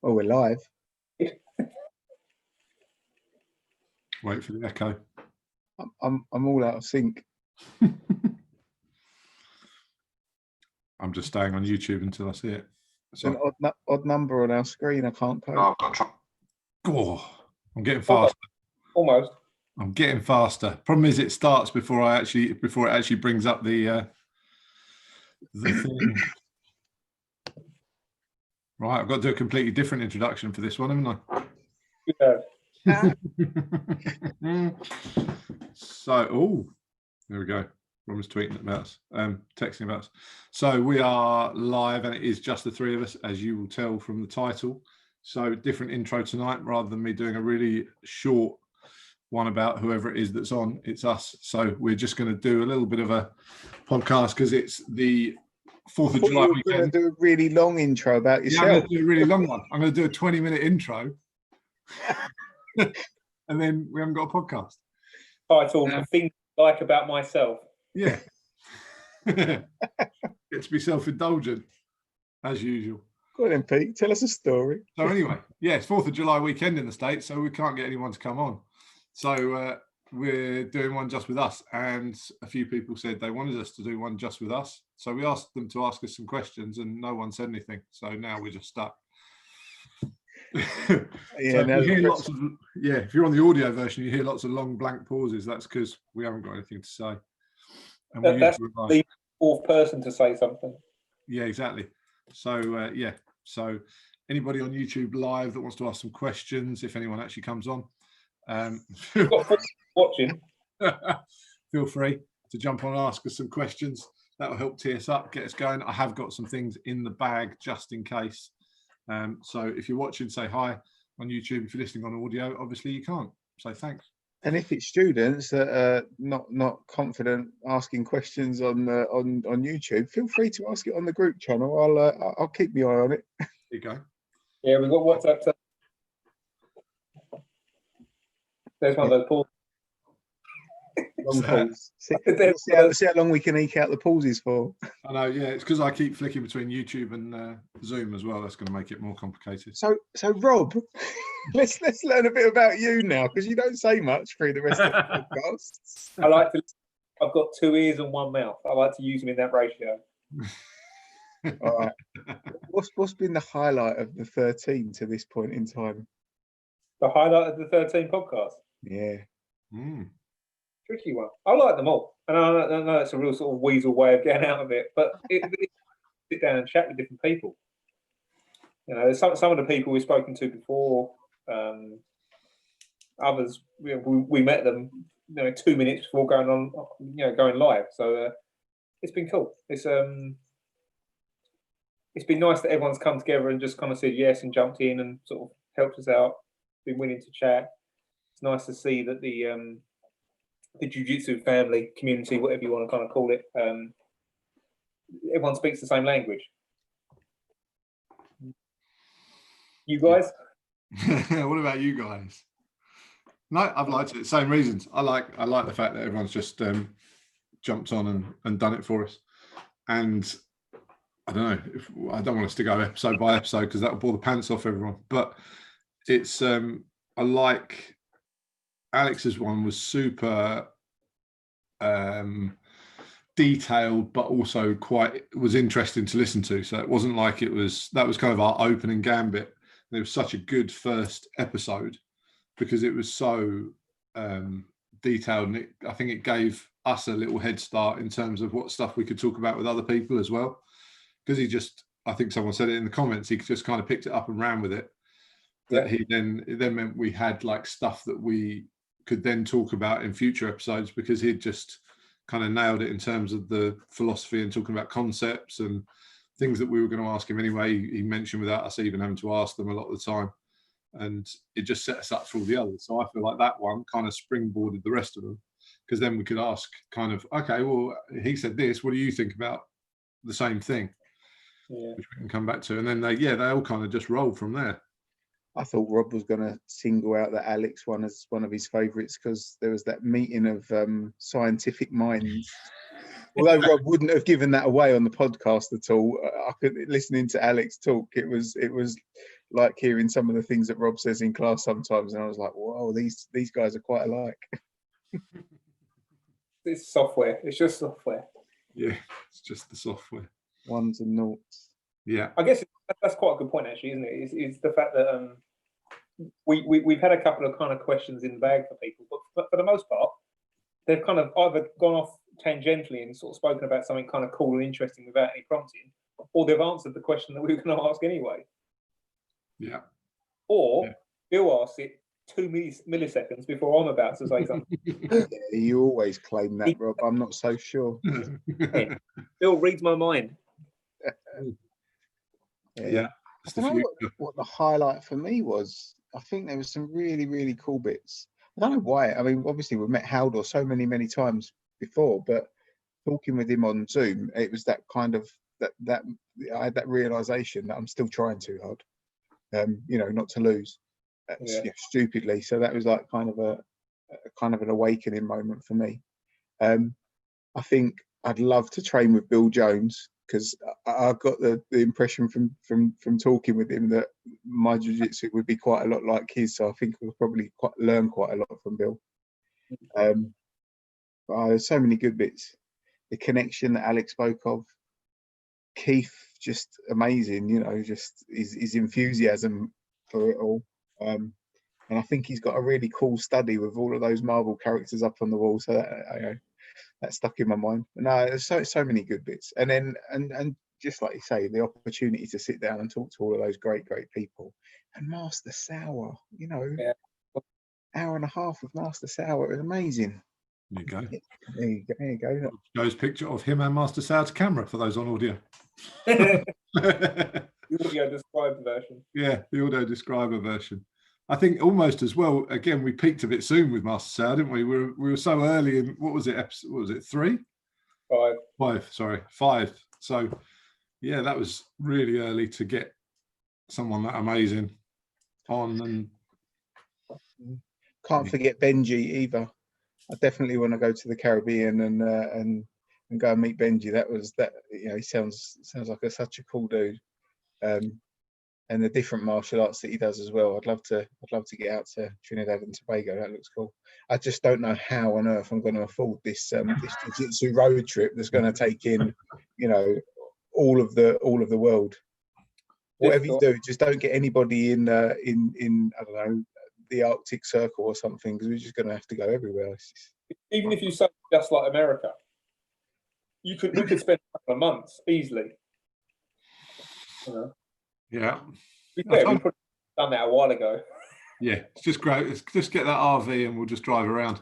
Well, we're live. Wait for the echo. I'm all out of sync. I'm just staying on YouTube until I see it. It's an odd number on our screen. I can't cope. Oh, I've got to try. Oh, I'm getting faster. Almost. I'm getting faster. Problem is, it starts before it actually brings up the thing. Right, I've got to do a completely different introduction for this one, haven't I? Yeah. So, there we go. Everyone's tweeting about us, texting about us. So we are live, and it is just the three of us, as you will tell from the title. So different intro tonight, rather than me doing a really short one about whoever it is that's on. It's us. So we're just going to do a little bit of a podcast because it's the 4th of July weekend. You're going to do a really long intro about yourself. Yeah, I'm going to do a really long one. I'm going to do a 20-minute intro, and then we haven't got a podcast. Titled "Things I Like About Myself." Yeah. Get to be self-indulgent, as usual. Go on then, Pete. Tell us a story. So anyway, yeah, it's 4th of July weekend in the States, so we can't get anyone to come on. So we're doing one just with us, and a few people said they wanted us to do one just with us. So we asked them to ask us some questions, and no one said anything. So now we're just stuck. Yeah, if you're on the audio version, you hear lots of long blank pauses. That's because we haven't got anything to say. And that's the fourth person to say something. Yeah, exactly. So so anybody on YouTube live that wants to ask some questions, if anyone actually comes on, watching, feel free to jump on and ask us some questions. That will help tee us up, get us going. I have got some things in the bag just in case. So if you're watching, say hi on YouTube. If you're listening on audio, obviously you can't. So thanks. And if it's students that are not confident asking questions on YouTube, feel free to ask it on the group channel. I'll keep my eye on it. There you go. Yeah, we've got WhatsApp. There's one of those pauses. Long pause. See how long we can eke out the pauses for. I know, yeah. It's because I keep flicking between YouTube and Zoom as well. That's going to make it more complicated. So Rob, let's learn a bit about you now, because you don't say much through the rest of the podcasts. I've got 2 ears and 1 mouth. I like to use them in that ratio. All right. What's been the highlight of the 13 to this point in time? The highlight of the 13 podcast? Yeah. Tricky one. I like them all, and I know it's a real sort of weasel way of getting out of it, but sit down and chat with different people. You know, some of the people we've spoken to before, others we met them, 2 minutes before going live. So it's been cool. It's been nice that everyone's come together and just kind of said yes and jumped in and sort of helped us out. Been willing to chat. It's nice to see that the Jiu Jitsu family, community, whatever you want to kind of call it, everyone speaks the same language. You guys? What about you guys? No, I've liked it. Same reasons. I like the fact that everyone's just jumped on and done it for us. And I don't know, I don't want us to go episode by episode because that will bore the pants off everyone. But it's I like Alex's one was super detailed, but also was interesting to listen to. So it wasn't like that was kind of our opening gambit. And it was such a good first episode because it was so detailed, and I think it gave us a little head start in terms of what stuff we could talk about with other people as well. Because I think someone said it in the comments, he just kind of picked it up and ran with it. That it then meant we had like stuff that we could then talk about in future episodes, because he'd just kind of nailed it in terms of the philosophy and talking about concepts and things that we were going to ask him anyway. He mentioned without us even having to ask them a lot of the time, and it just set us up for all the others. So I feel like that one kind of springboarded the rest of them, because then we could ask kind of, okay, well, he said this, what do you think about the same thing? Yeah. Which we can come back to. And then they all kind of just rolled from there. I thought Rob was going to single out the Alex one as one of his favourites because there was that meeting of scientific minds. Although Rob wouldn't have given that away on the podcast at all, listening to Alex talk, it was like hearing some of the things that Rob says in class sometimes, and I was like, "Whoa, these guys are quite alike." It's software. It's just software. Yeah, it's just the software. Ones and noughts. Yeah, I guess that's quite a good point, actually, isn't it? It's the fact that we've had a couple of kind of questions in the bag for people, but for the most part, they've kind of either gone off tangentially and sort of spoken about something kind of cool and interesting without any prompting, or they've answered the question that we were going to ask anyway. Yeah. Or Yeah. Bill asks it 2 milliseconds before I'm about to say something. Yeah, you always claim that, Rob. I'm not so sure. Bill reads my mind. Yeah. I don't know what the highlight for me was. I think there was some really, really cool bits. I don't know why. I mean, obviously we've met Haldor so many times before, but talking with him on Zoom, it was that kind of that I had that realization that I'm still trying too hard, not to lose, stupidly. So that was like kind of an awakening moment for me. I think I'd love to train with Bill Jones, because I got the impression from talking with him that my jiu-jitsu would be quite a lot like his. So I think we'll probably learn quite a lot from Bill. There's so many good bits. The connection that Alex spoke of. Keith, just amazing, just his enthusiasm for it all. And I think he's got a really cool study with all of those Marvel characters up on the wall. So that stuck in my mind. No, there's so many good bits. And then and just like you say, the opportunity to sit down and talk to all of those great people. And Master Sauer, hour and a half with Master Sauer, it was amazing. There you go. There you go. Joe's picture of him and Master Sauer's camera for those on audio. The audio described version. Yeah, the audio describer version. I think almost as well. Again, we peaked a bit soon with Master Sauer, didn't we? We were so early in, what was it? Episode, what was it? 3? 5. 5. Sorry, 5. So yeah, that was really early to get someone that amazing on. And can't forget Benji either. I definitely want to go to the Caribbean and go and meet Benji. He sounds like such a cool dude. And the different martial arts that he does as well. I'd love to get out to Trinidad and Tobago. That looks cool. I just don't know how on earth I'm going to afford this jiu-jitsu road trip that's going to take in, all of the world. Whatever you do, just don't get anybody in I don't know, the Arctic Circle or something, because we're just going to have to go everywhere. Even if you say just like America, we could spend a couple of months easily. Yeah. We could have done that a while ago. Yeah, it's just great. Let's just get that RV and we'll just drive around.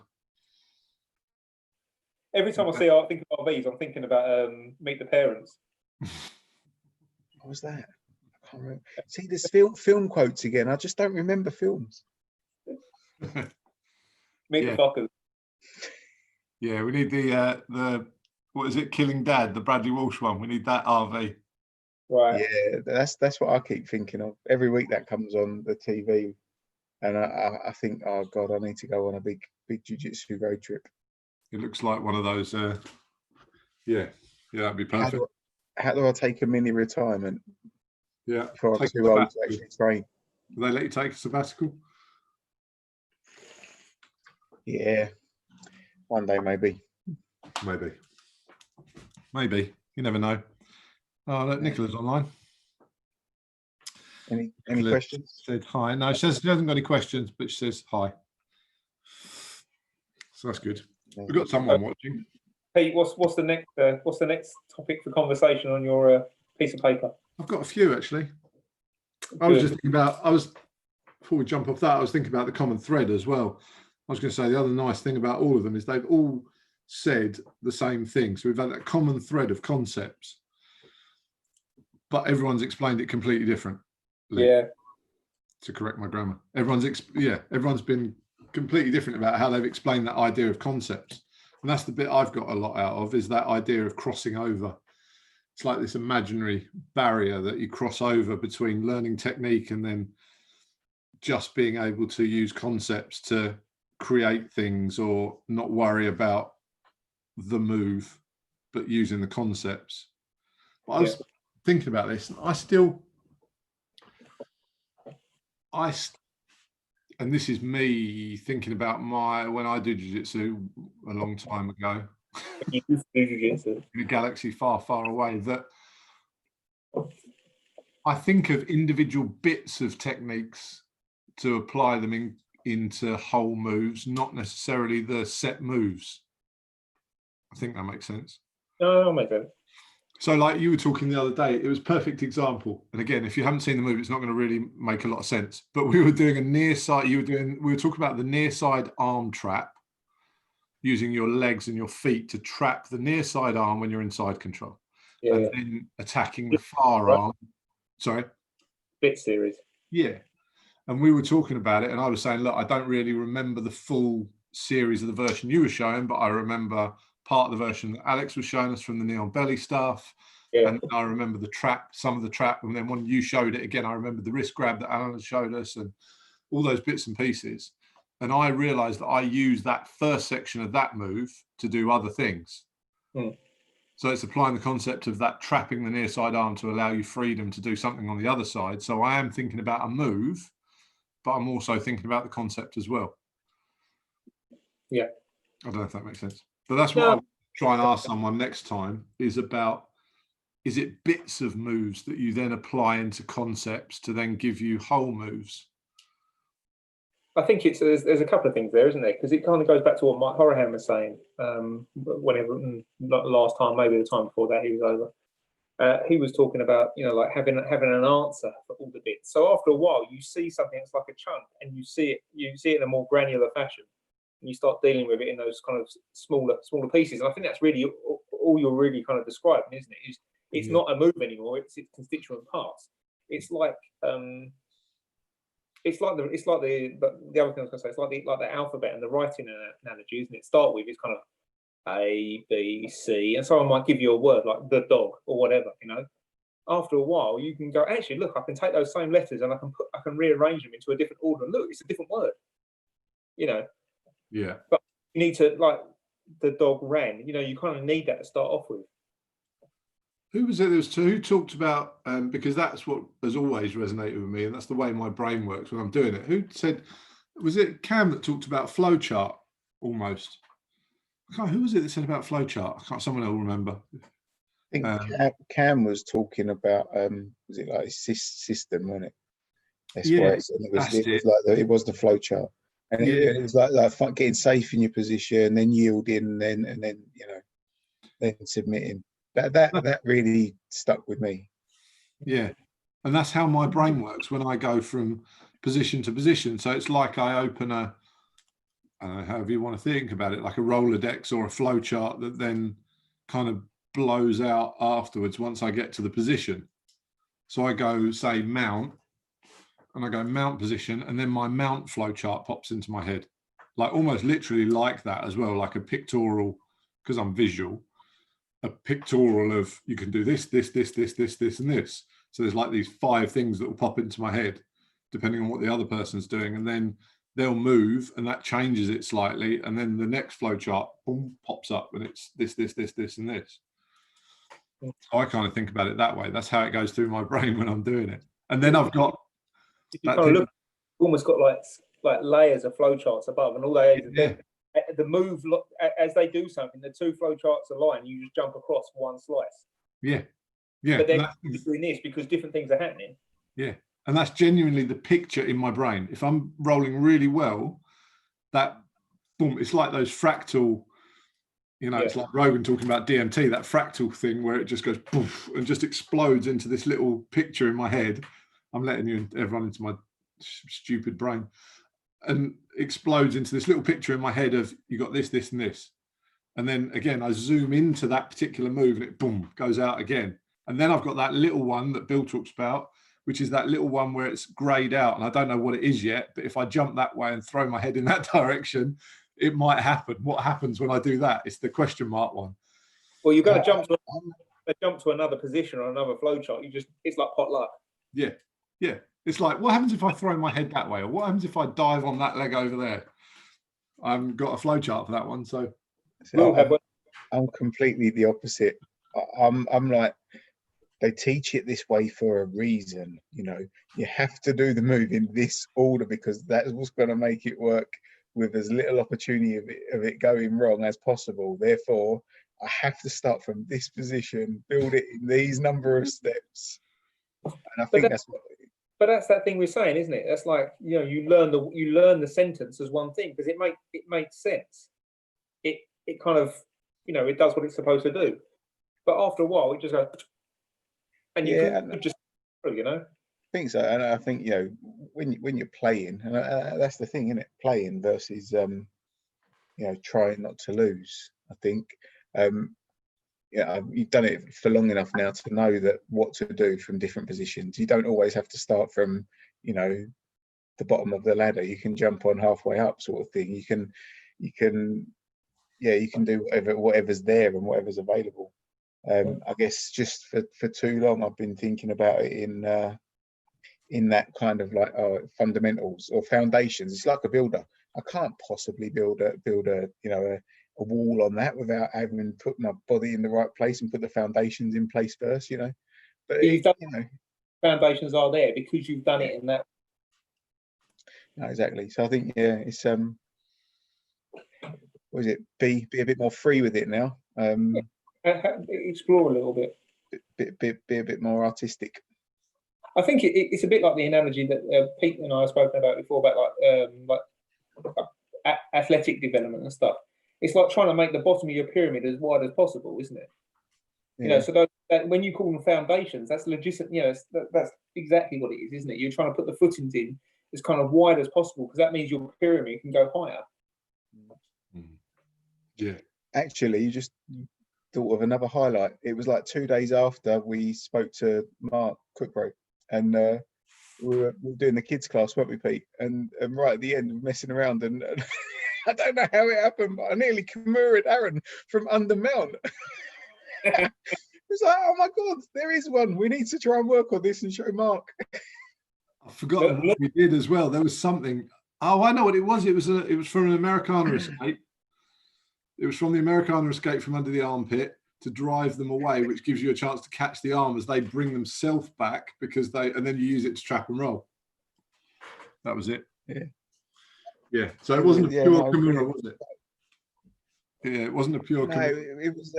Every time I think of RVs, I'm thinking about Meet the Parents. What was that? I can't remember. See, there's film quotes again. I just don't remember films. Meet the Fuckers. Yeah, we need the what is it? Killing Dad, the Bradley Walsh one. We need that RV. Right. Yeah, that's what I keep thinking of. Every week that comes on the TV, and I think, oh God, I need to go on a big jiu-jitsu road trip. It looks like one of those. Yeah, that'd be perfect. How do I take a mini retirement? Yeah, before I'm too old to actually train. Do they let you take a sabbatical? Yeah, one day maybe. Maybe. You never know. Oh, look, Nicola's online. Any questions? Said hi. No, she says she hasn't got any questions, but she says hi. So that's good. We've got someone watching. Pete, what's the next topic for conversation on your piece of paper? I've got a few actually. I was just thinking about. Before we jump off that, I was thinking about the common thread as well. I was going to say the other nice thing about all of them is they've all said the same thing. So we've had that common thread of concepts, but everyone's explained it completely differently. Yeah. To correct my grammar, everyone's been completely different about how they've explained that idea of concepts, and that's the bit I've got a lot out of, is that idea of crossing over. It's like this imaginary barrier that you cross over between learning technique and then just being able to use concepts to create things, or not worry about the move, but using the concepts. But I was thinking about this, and and this is me thinking about when I did jiu-jitsu a long time ago, You used to do jiu-jitsu. in a galaxy far, far away, that I think of individual bits of techniques to apply them into whole moves, not necessarily the set moves. I think that makes sense. No, that makes sense. So like you were talking the other day, it was a perfect example. And again, if you haven't seen the move, it's not going to really make a lot of sense. But we were doing a near side, we were talking about the near side arm trap, using your legs and your feet to trap the near side arm when you're in side control. Yeah, and yeah. then attacking the far Right. arm. Sorry? Bit series. Yeah. And we were talking about it, and I was saying, look, I don't really remember the full series of the version you were showing, but I remember part of the version that Alex was showing us from the knee on belly stuff. Yeah. And I remember the trap, some of the trap. And then when you showed it again, I remember the wrist grab that Alan had showed us and all those bits and pieces. And I realized that I used that first section of that move to do other things. Mm. So it's applying the concept of that trapping the near side arm to allow you freedom to do something on the other side. So I am thinking about a move, but I'm also thinking about the concept as well. Yeah. I don't know if that makes sense. But that's what I'll try and ask someone next time is it bits of moves that you then apply into concepts to then give you whole moves? I think there's a couple of things there, isn't there? Because it kind of goes back to what Mike Horahan was saying. Whenever, not last time, maybe the time before that, he was over. He was talking about, like having an answer for all the bits. So after a while, you see something that's like a chunk, and you see it in a more granular fashion, and you start dealing with it in those kind of smaller pieces. And I think that's really all you're really kind of describing, isn't it? It's not a move anymore; it's its constituent parts. It's like the other thing I was going to say. It's like the alphabet and the writing analogy, isn't it? Start with is kind of A, B, C, and someone might give you a word like the dog or whatever. After a while, you can go, actually, look, I can take those same letters and I can rearrange them into a different order. And look, it's a different word. Yeah. But you need to, like the dog ran. You kind of need that to start off with. Who was it? There was two who talked about, because that's what has always resonated with me, and that's the way my brain works when I'm doing it. Who said, was it Cam that talked about flowchart almost? Who was it that said about flowchart? Someone will remember. I think Cam was talking about, was it like his system, wasn't it? That's yeah, it was the flowchart. And it was like getting safe in your position, then yielding, and then then submitting. That really stuck with me. Yeah, and that's how my brain works when I go from position to position. So it's like I open however you want to think about it, like a Rolodex or a flow chart that then kind of blows out afterwards once I get to the position. So I go, say, mount, and I go mount position, and then my mount flow chart pops into my head, like almost literally like that as well, like a pictorial, because I'm visual. A pictorial of you can do this, this, this, this, this, this, and this. So there's like these 5 things that will pop into my head, depending on what the other person's doing, and then they'll move, and that changes it slightly, and then the next flow chart boom pops up, and it's this, this, this, this, and this. So I kind of think about it that way. That's how it goes through my brain when I'm doing it, and then I've got. If you kind of look, almost got like layers of flow charts above, and all they the move as they do something, the 2 flow charts align. You just jump across one slice. Yeah. But they're doing this because different things are happening. Yeah, and that's genuinely the picture in my brain. If I'm rolling really well, that boom, it's like those fractal. It's like Rogan talking about DMT, that fractal thing where it just goes poof and just explodes into this little picture in my head. I'm letting everyone into my stupid brain, and explodes into this little picture in my head of you got this, this, and this. And then again, I zoom into that particular move and it boom goes out again. And then I've got that little one that Bill talks about, which is that little one where it's grayed out. And I don't know what it is yet, but if I jump that way and throw my head in that direction, it might happen. What happens when I do that? It's the question mark one. Well, you're going to jump to another position or another flow chart. It's like pot luck. Yeah. Yeah. It's like, what happens if I throw my head that way? Or what happens if I dive on that leg over there? I've got a flow chart for that one. So I'm completely the opposite. I'm like, they teach it this way for a reason. You know, you have to do the move in this order because that's what's going to make it work with as little opportunity of it going wrong as possible. Therefore, I have to start from this position, build it in these number of steps. And I think that's what. But that's that thing we're saying, isn't it? That's like, you know, you learn the sentence as one thing because it makes sense. It kind of, you know, it does what it's supposed to do. But after a while, it just goes, and you could just, you know. I think so, and I think, you know, when you're playing, and that's the thing, isn't it? Playing versus you know, trying not to lose. I think yeah, you've done it for long enough now to know that what to do from different positions. You don't always have to start from, you know, the bottom of the ladder. You can jump on halfway up, sort of thing. You can do whatever's there and whatever's available. I guess just for too long, I've been thinking about it in that kind of like fundamentals or foundations. It's like a builder. I can't possibly build a you know, a wall on that without having put my body in the right place and put the foundations in place first, you know. But you know, foundations are there because you've done it in that. No, exactly. So I think, yeah, it's what is it? Be a bit more free with it now. Explore a little bit. Be a bit more artistic. I think it's a bit like the analogy that Pete and I have spoken about before about like athletic development and stuff. It's like trying to make the bottom of your pyramid as wide as possible, isn't it? Yeah. You know, so when you call them foundations, that's legitimate. You know, that's exactly what it is, isn't it? You're trying to put the footings in as kind of wide as possible because that means your pyramid can go higher. Yeah. Actually, you just thought of another highlight. It was like 2 days after we spoke to Mark Quickbro, and we were doing the kids class, weren't we, Pete? And right at the end, we're messing around, and I don't know how it happened, but I nearly Kimura'd Aaron from under mount. It was like, oh my God, there is one. We need to try and work on this and show Mark. I've forgotten what we did as well. There was something. Oh, I know what it was. It was from an Americana escape. It was from the Americana escape from under the armpit to drive them away, which gives you a chance to catch the arm as they bring themselves back and then you use it to trap and roll. That was it. Yeah. Yeah. So it wasn't a pure Kimura, was it? Yeah, it wasn't a pure Kimura. No, it was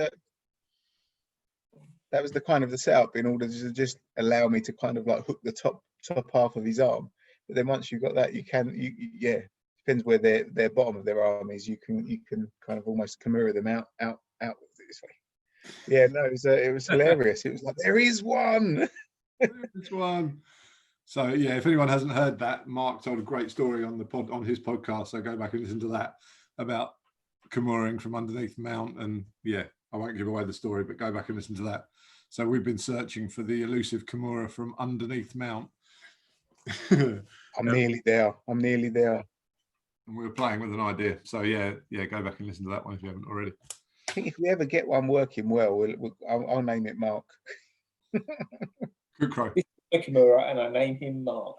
that was the kind of the setup in order to just allow me to kind of like hook the top half of his arm. But then once you've got that, you depends where their bottom of their arm is. You can kind of almost Kimura them out this way. Yeah, no, it was hilarious. It was like, there is one. There's one. So yeah, if anyone hasn't heard that, Mark told a great story on his podcast. So go back and listen to that about Kimuraing from underneath mount. And yeah, I won't give away the story, but go back and listen to that. So we've been searching for the elusive Kimura from underneath mount. I'm nearly there. And we were playing with an idea. So yeah, go back and listen to that one if you haven't already. I think if we ever get one working well, I'll name it Mark. Good crow. Kimura, and I name him Mark.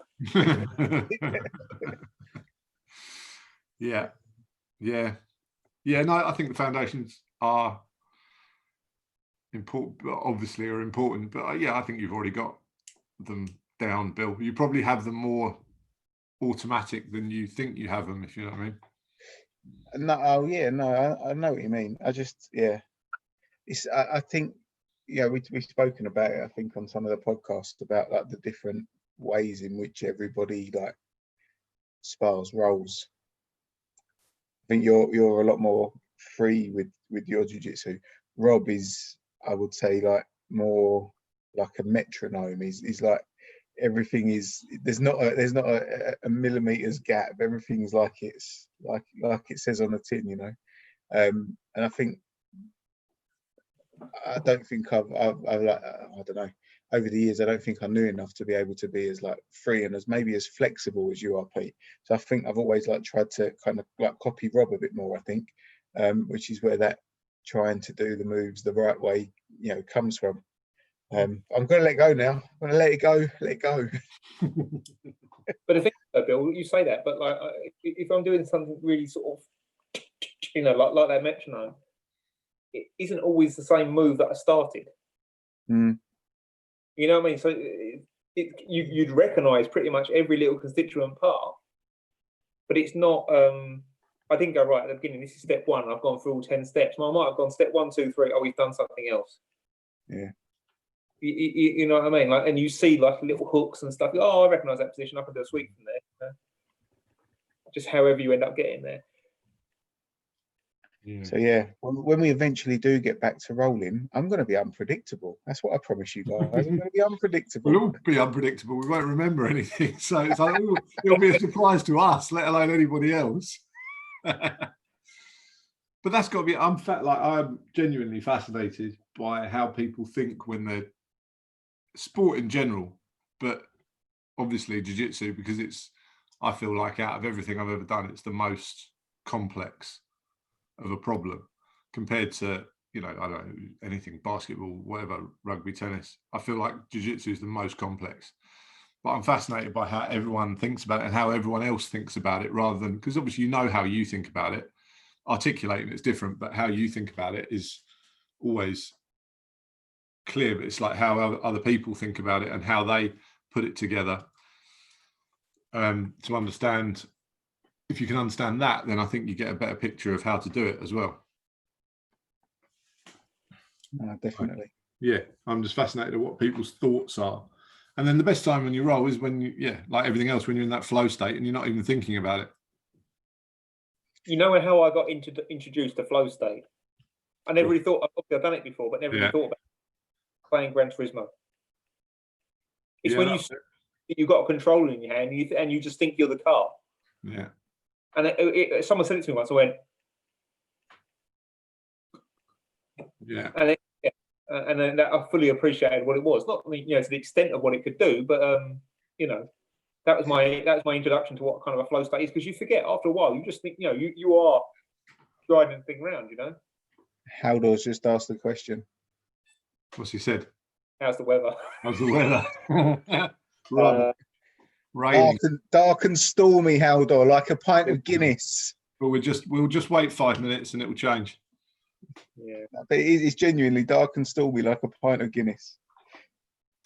Yeah. No, I think the foundations are important. Obviously, are important, but yeah, I think you've already got them down, Bill. You probably have them more automatic than you think you have them, if you know what I mean. No, I know what you mean. I just, I think, we've spoken about it, I think, on some of the podcasts about like the different ways in which everybody like spars, rolls. I think you're a lot more free with your jiu-jitsu. Rob is, I would say, like more like a metronome. He's like, everything is, there's not a millimeters gap. Everything's like it's like it says on the tin, you know. And I think, I don't think I've like, I don't know, over the years, I don't think I knew enough to be able to be as like free and as maybe as flexible as you are, Pete. So I think I've always like tried to kind of like copy Rob a bit more, I think, which is where that trying to do the moves the right way, comes from. I'm going to let go now. I'm going to let it go. But I think, Bill, you say that, but like, if I'm doing something really sort of, like that metronome, it isn't always the same move that I started. You know what I mean? So you'd recognise pretty much every little constituent part, but it's not. I didn't go right at the beginning. This is step one. I've gone through all 10 steps. I might have gone step 1, 2, 3. Oh, he's done something else. Yeah. You know what I mean? Like, and you see like little hooks and stuff. Oh, I recognise that position. I can do a sweep from there. You know? Just however you end up getting there. Yeah. So yeah, when we eventually do get back to rolling, I'm going to be unpredictable. That's what I promise you guys. I'm going to be unpredictable. We'll all be unpredictable. We won't remember anything. So it's like, it'll be a surprise to us, let alone anybody else. But that's got to be. I'm genuinely fascinated by how people think when they're sport in general, but obviously jiu-jitsu, because I feel like out of everything I've ever done, it's the most complex of a problem compared to, I don't know, anything, basketball, whatever, rugby, tennis. I feel like jiu-jitsu is the most complex. But I'm fascinated by how everyone thinks about it and how everyone else thinks about it, rather than, because obviously how you think about it. Articulating it's different, but how you think about it is always clear. But it's like how other people think about it and how they put it together. To understand, if you can understand that, then I think you get a better picture of how to do it as well. Definitely. Yeah, I'm just fascinated at what people's thoughts are. And then the best time when you roll is when like everything else, when you're in that flow state and you're not even thinking about it. You know how I got introduced to flow state? I never really thought, I've done it before, but never really thought about it. Playing Gran Turismo. It's when you've got a controller in your hand and you just think you're the car. Yeah. And someone said it to me once. I went, yeah. And then I fully appreciated what it was. Not to the extent of what it could do, but that was my introduction to what kind of a flow state is, because you forget after a while. You just think you are driving the thing around. Haldor's just asked the question. What's he said? How's the weather? How's the weather? Raining. Dark and stormy, Haldor, like a pint of Guinness. But we'll just wait 5 minutes and it will change. Yeah, but it's genuinely dark and stormy, like a pint of Guinness.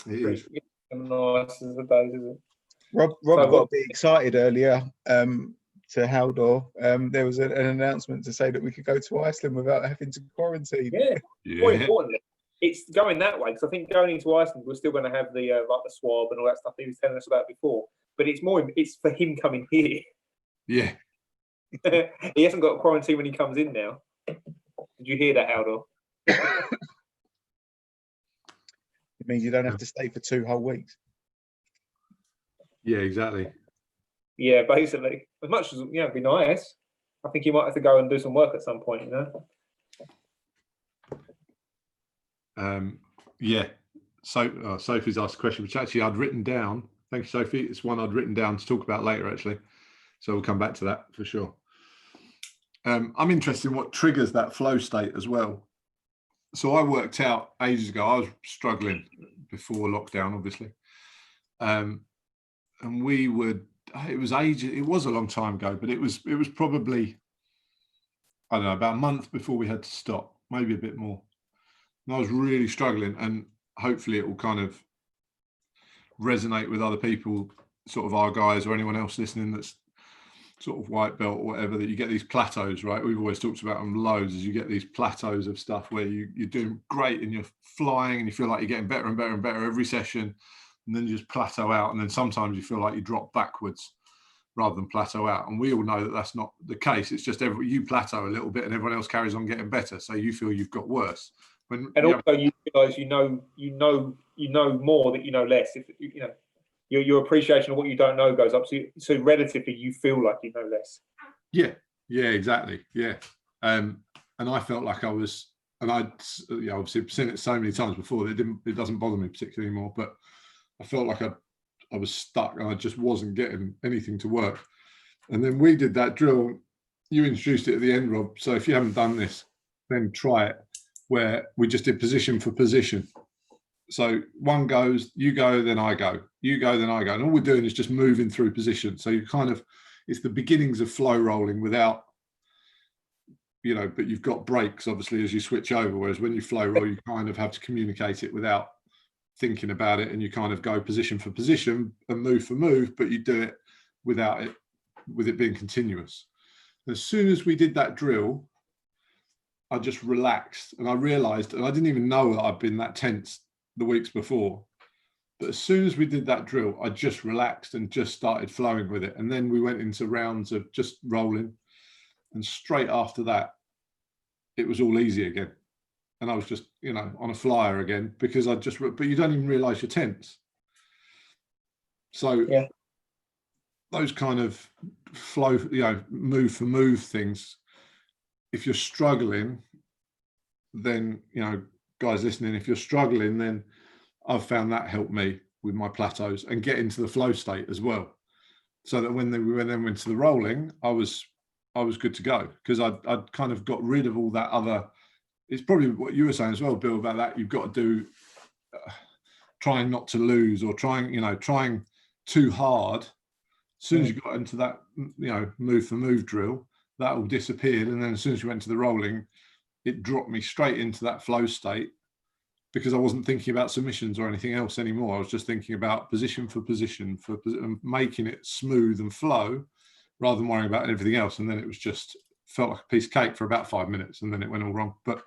It is. Nice as the days, isn't it? Rob got a bit excited earlier to Haldor. There was an announcement to say that we could go to Iceland without having to quarantine. Yeah. More importantly, it's going that way, because I think going into Iceland, we're still going to have the like the swab and all that stuff he was telling us about before. But it's for him coming here. Yeah. He hasn't got a quarantine when he comes in now. Did you hear that, Haldor? It means you don't have to stay for 2 whole weeks. Yeah, exactly. Yeah, basically. As much as it'd be nice. I think you might have to go and do some work at some point, Yeah. So Sophie's asked a question, which actually I'd written down. Thank you, Sophie. It's one I'd written down to talk about later, actually. So we'll come back to that for sure. I'm interested in what triggers that flow state as well. So I worked out ages ago. I was struggling before lockdown, obviously. And it was ages. It was a long time ago, but it was probably, I don't know, about a month before we had to stop, maybe a bit more. And I was really struggling, and hopefully it will kind of resonate with other people, sort of our guys or anyone else listening that's sort of white belt or whatever, that you get these plateaus, right? We've always talked about them loads, as you get these plateaus of stuff where you're doing great and you're flying and you feel like you're getting better and better and better every session, and then you just plateau out, and then sometimes you feel like you drop backwards rather than plateau out. And we all know that that's not the case. It's just you plateau a little bit and everyone else carries on getting better, so you feel you've got worse. You realise you know more that you know less. If your appreciation of what you don't know goes up, so relatively you feel like you know less. Yeah, exactly. Yeah, and I felt like I was, and I'd obviously seen it so many times before that it doesn't bother me particularly anymore. But I felt like I was stuck and I just wasn't getting anything to work. And then we did that drill. You introduced it at the end, Rob. So if you haven't done this, then try it. Where we just did position for position. So one goes, you go, then I go. You go, then I go. And all we're doing is just moving through position. So it's the beginnings of flow rolling without, but you've got breaks, obviously, as you switch over. Whereas when you flow roll, you kind of have to communicate it without thinking about it, and you kind of go position for position and move for move, but you do it with it being continuous. As soon as we did that drill, I just relaxed, and I realized, and I didn't even know that I'd been that tense the weeks before, but as soon as we did that drill, I just relaxed and just started flowing with it. And then we went into rounds of just rolling, and straight after that, it was all easy again. And I was just, on a flyer again, because but you don't even realize you're tense. So yeah, those kind of flow, move for move things, if you're struggling, then, guys listening, if you're struggling, then I've found that helped me with my plateaus and get into the flow state as well. So that when we then went to the rolling, I was good to go, because I'd kind of got rid of all that other. It's probably what you were saying as well, Bill, about that. You've got to do trying not to lose, or trying too hard. As soon as you got into that, move for move drill, that all disappeared. And then as soon as you went to the rolling, it dropped me straight into that flow state, because I wasn't thinking about submissions or anything else anymore. I was just thinking about position for position, and making it smooth and flow, rather than worrying about everything else. And then it was just felt like a piece of cake for about 5 minutes, and then it went all wrong. But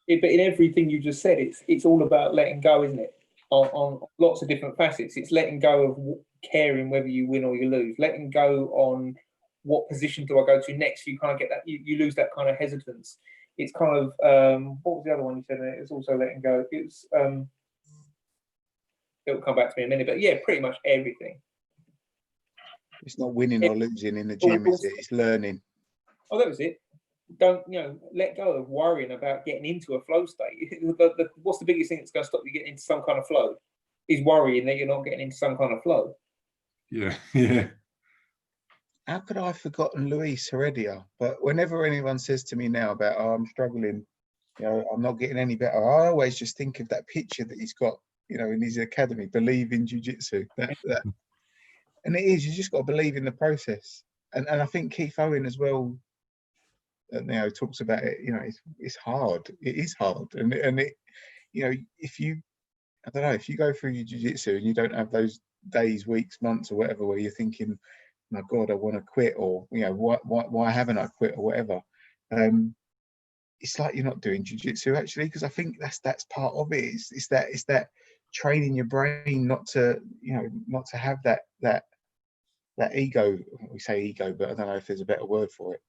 in everything you just said, it's all about letting go, isn't it? On lots of different facets. It's letting go of caring whether you win or you lose. Letting go on what position do I go to next. You kind of get that, you lose that kind of hesitance. It's kind of what was the other one you said? It's also letting go. It's it'll come back to me in a minute, but yeah, pretty much everything. It's not winning or losing in the gym, is it? It's learning. Oh, that was it. Don't let go of worrying about getting into a flow state. What's the biggest thing that's going to stop you getting into some kind of flow? Is worrying that you're not getting into some kind of flow. Yeah. How could I have forgotten Luis Heredia? But whenever anyone says to me now about, I'm struggling, I'm not getting any better, I always just think of that picture that he's got, in his academy, Believe in Jiu Jitsu. That, and it is, you just got to believe in the process. And I think Keith Owen as well, talks about it. It's hard. It is hard, and it, if you go through your jiu-jitsu and you don't have those days, weeks, months, or whatever, where you're thinking, my God, I want to quit, or why haven't I quit, or whatever. It's like you're not doing jiu-jitsu actually, because I think that's part of it. It's that training your brain not to have that ego. We say ego, but I don't know if there's a better word for it.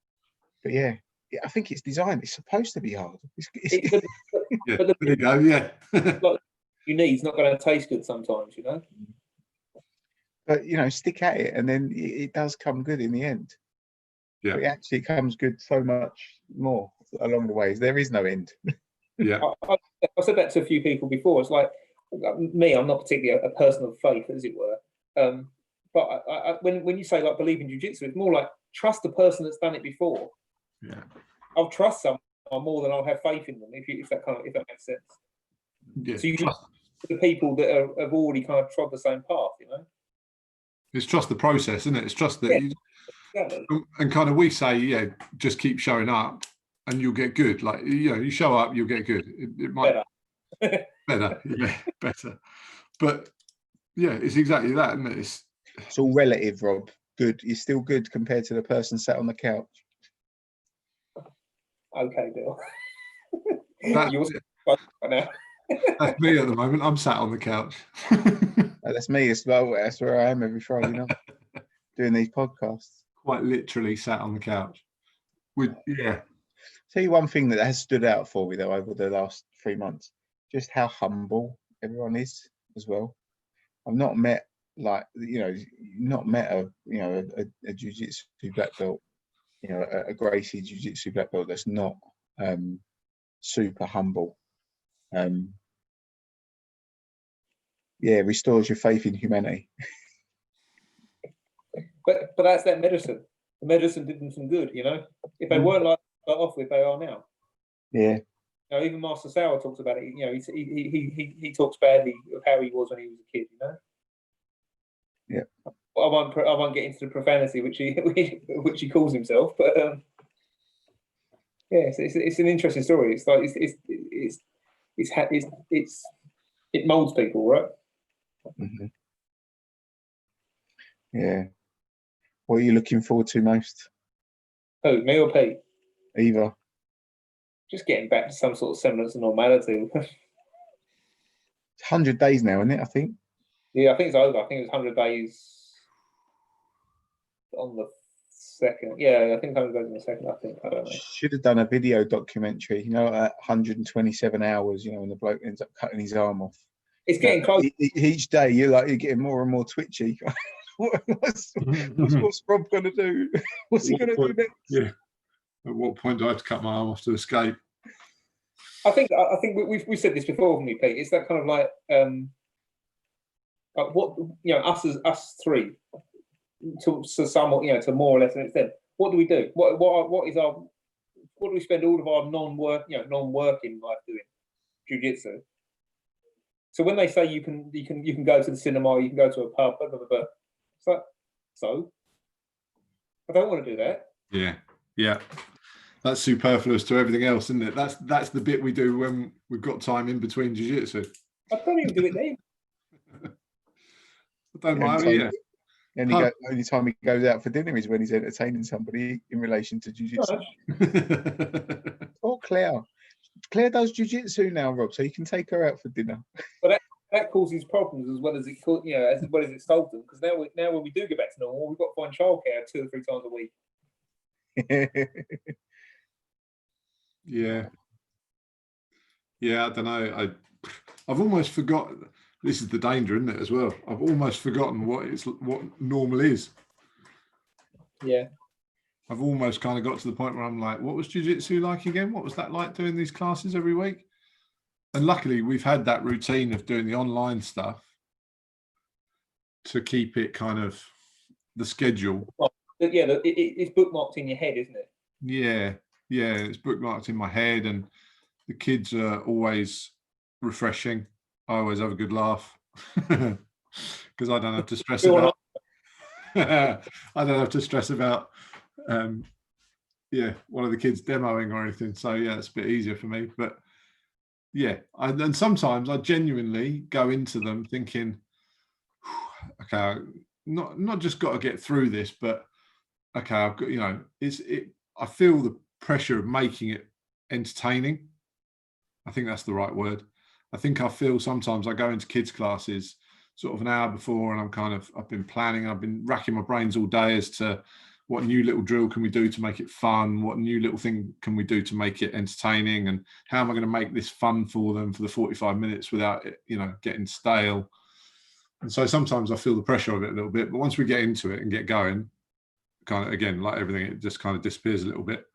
But yeah, I think it's designed. It's supposed to be hard. But there you go. Yeah. Like your knee's not going to taste good sometimes, But stick at it, and then it does come good in the end. Yeah. But it actually comes good so much more along the way. There is no end. Yeah. I said that to a few people before. It's like me, I'm not particularly a person of faith, as it were. But when you say like believe in jiu-jitsu, it's more like trust the person that's done it before. Yeah. I'll trust someone more than I'll have faith in them, if that makes sense. Yeah. So you trust the people that have already kind of trod the same path, It's trust the process, isn't it? It's trust that exactly. And kind of we say, just keep showing up and you'll get good. Like, you show up, you'll get good. It might better, better. But yeah, it's exactly that, isn't it? It's all relative, Rob. Good. You're still good compared to the person sat on the couch. Okay, Bill. That's me at the moment. I'm sat on the couch. That's me as well. That's where I am every Friday night doing these podcasts. Quite literally sat on the couch. Tell you one thing that has stood out for me though over the last 3 months, just how humble everyone is as well. I've not met a jiu-jitsu black belt, a Gracie jiu-jitsu black belt that's not super humble. Restores your faith in humanity. But that's that medicine. The medicine did them some good, If they weren't like to start off with, they are now. Yeah. Even Master Sauer talks about it. He talks badly of how he was when he was a kid. Yeah. I won't get into the profanity which he calls himself, but it's an interesting story. It's like it's It molds people, right? Mm-hmm. Yeah. What are you looking forward to most? Who, me or Pete? Either. Just getting back to some sort of semblance of normality. 100 days now, isn't it? I think. Yeah, I think it's over. I think it was 100 days on the second. Yeah, I think 100 days on the second. I think. I don't know. Should have done a video documentary. You know, at 127 hours. You know, when the bloke ends up cutting his arm off. It's getting close. Each day, you're getting more and more twitchy. what's Rob gonna do? What's he gonna do next? Yeah. At what point do I have to cut my arm off to escape? I think we've said this before, haven't we, Pete? It's that kind of like what us three to somewhat to more or less an extent. What do we do? What do we spend all of our non-working life doing? Jiu-jitsu. So when they say you can go to the cinema, you can go to a pub, blah, blah, blah, blah. It's like, so I don't want to do that. Yeah. That's superfluous to everything else, isn't it? That's the bit we do when we've got time in between jiu-jitsu. I don't even do it then. I don't mind. The only time he goes out for dinner is when he's entertaining somebody in relation to jiu-jitsu. Or Claire. Claire does jiu-jitsu now, Rob, so you can take her out for dinner. But that causes problems as well as it solves them. Because now when we do get back to normal, we've got to find childcare 2 or 3 times a week. Yeah, I don't know. I've almost forgotten. This is the danger, isn't it? As well, I've almost forgotten what normal is. Yeah, I've almost kind of got to the point where I'm like, what was jiu-jitsu like again? What was that like doing these classes every week? And luckily, we've had that routine of doing the online stuff to keep it kind of the schedule. Yeah, it's bookmarked in your head, isn't it? Yeah, it's bookmarked in my head, and the kids are always refreshing. I always have a good laugh because I don't have to stress about. I don't have to stress about, one of the kids demoing or anything. So yeah, it's a bit easier for me. But yeah, and sometimes I genuinely go into them thinking, okay, not just got to get through this, but okay, I've got I feel the pressure of making it entertaining. I think that's the right word. I think I feel sometimes I go into kids' classes sort of an hour before, and I've been planning, I've been racking my brains all day as to what new little drill can we do to make it fun, what new little thing can we do to make it entertaining, and how am I going to make this fun for them for the 45 minutes without it, getting stale. And so sometimes I feel the pressure of it a little bit, but once we get into it and get going, kind of, again, like everything, it just kind of disappears a little bit,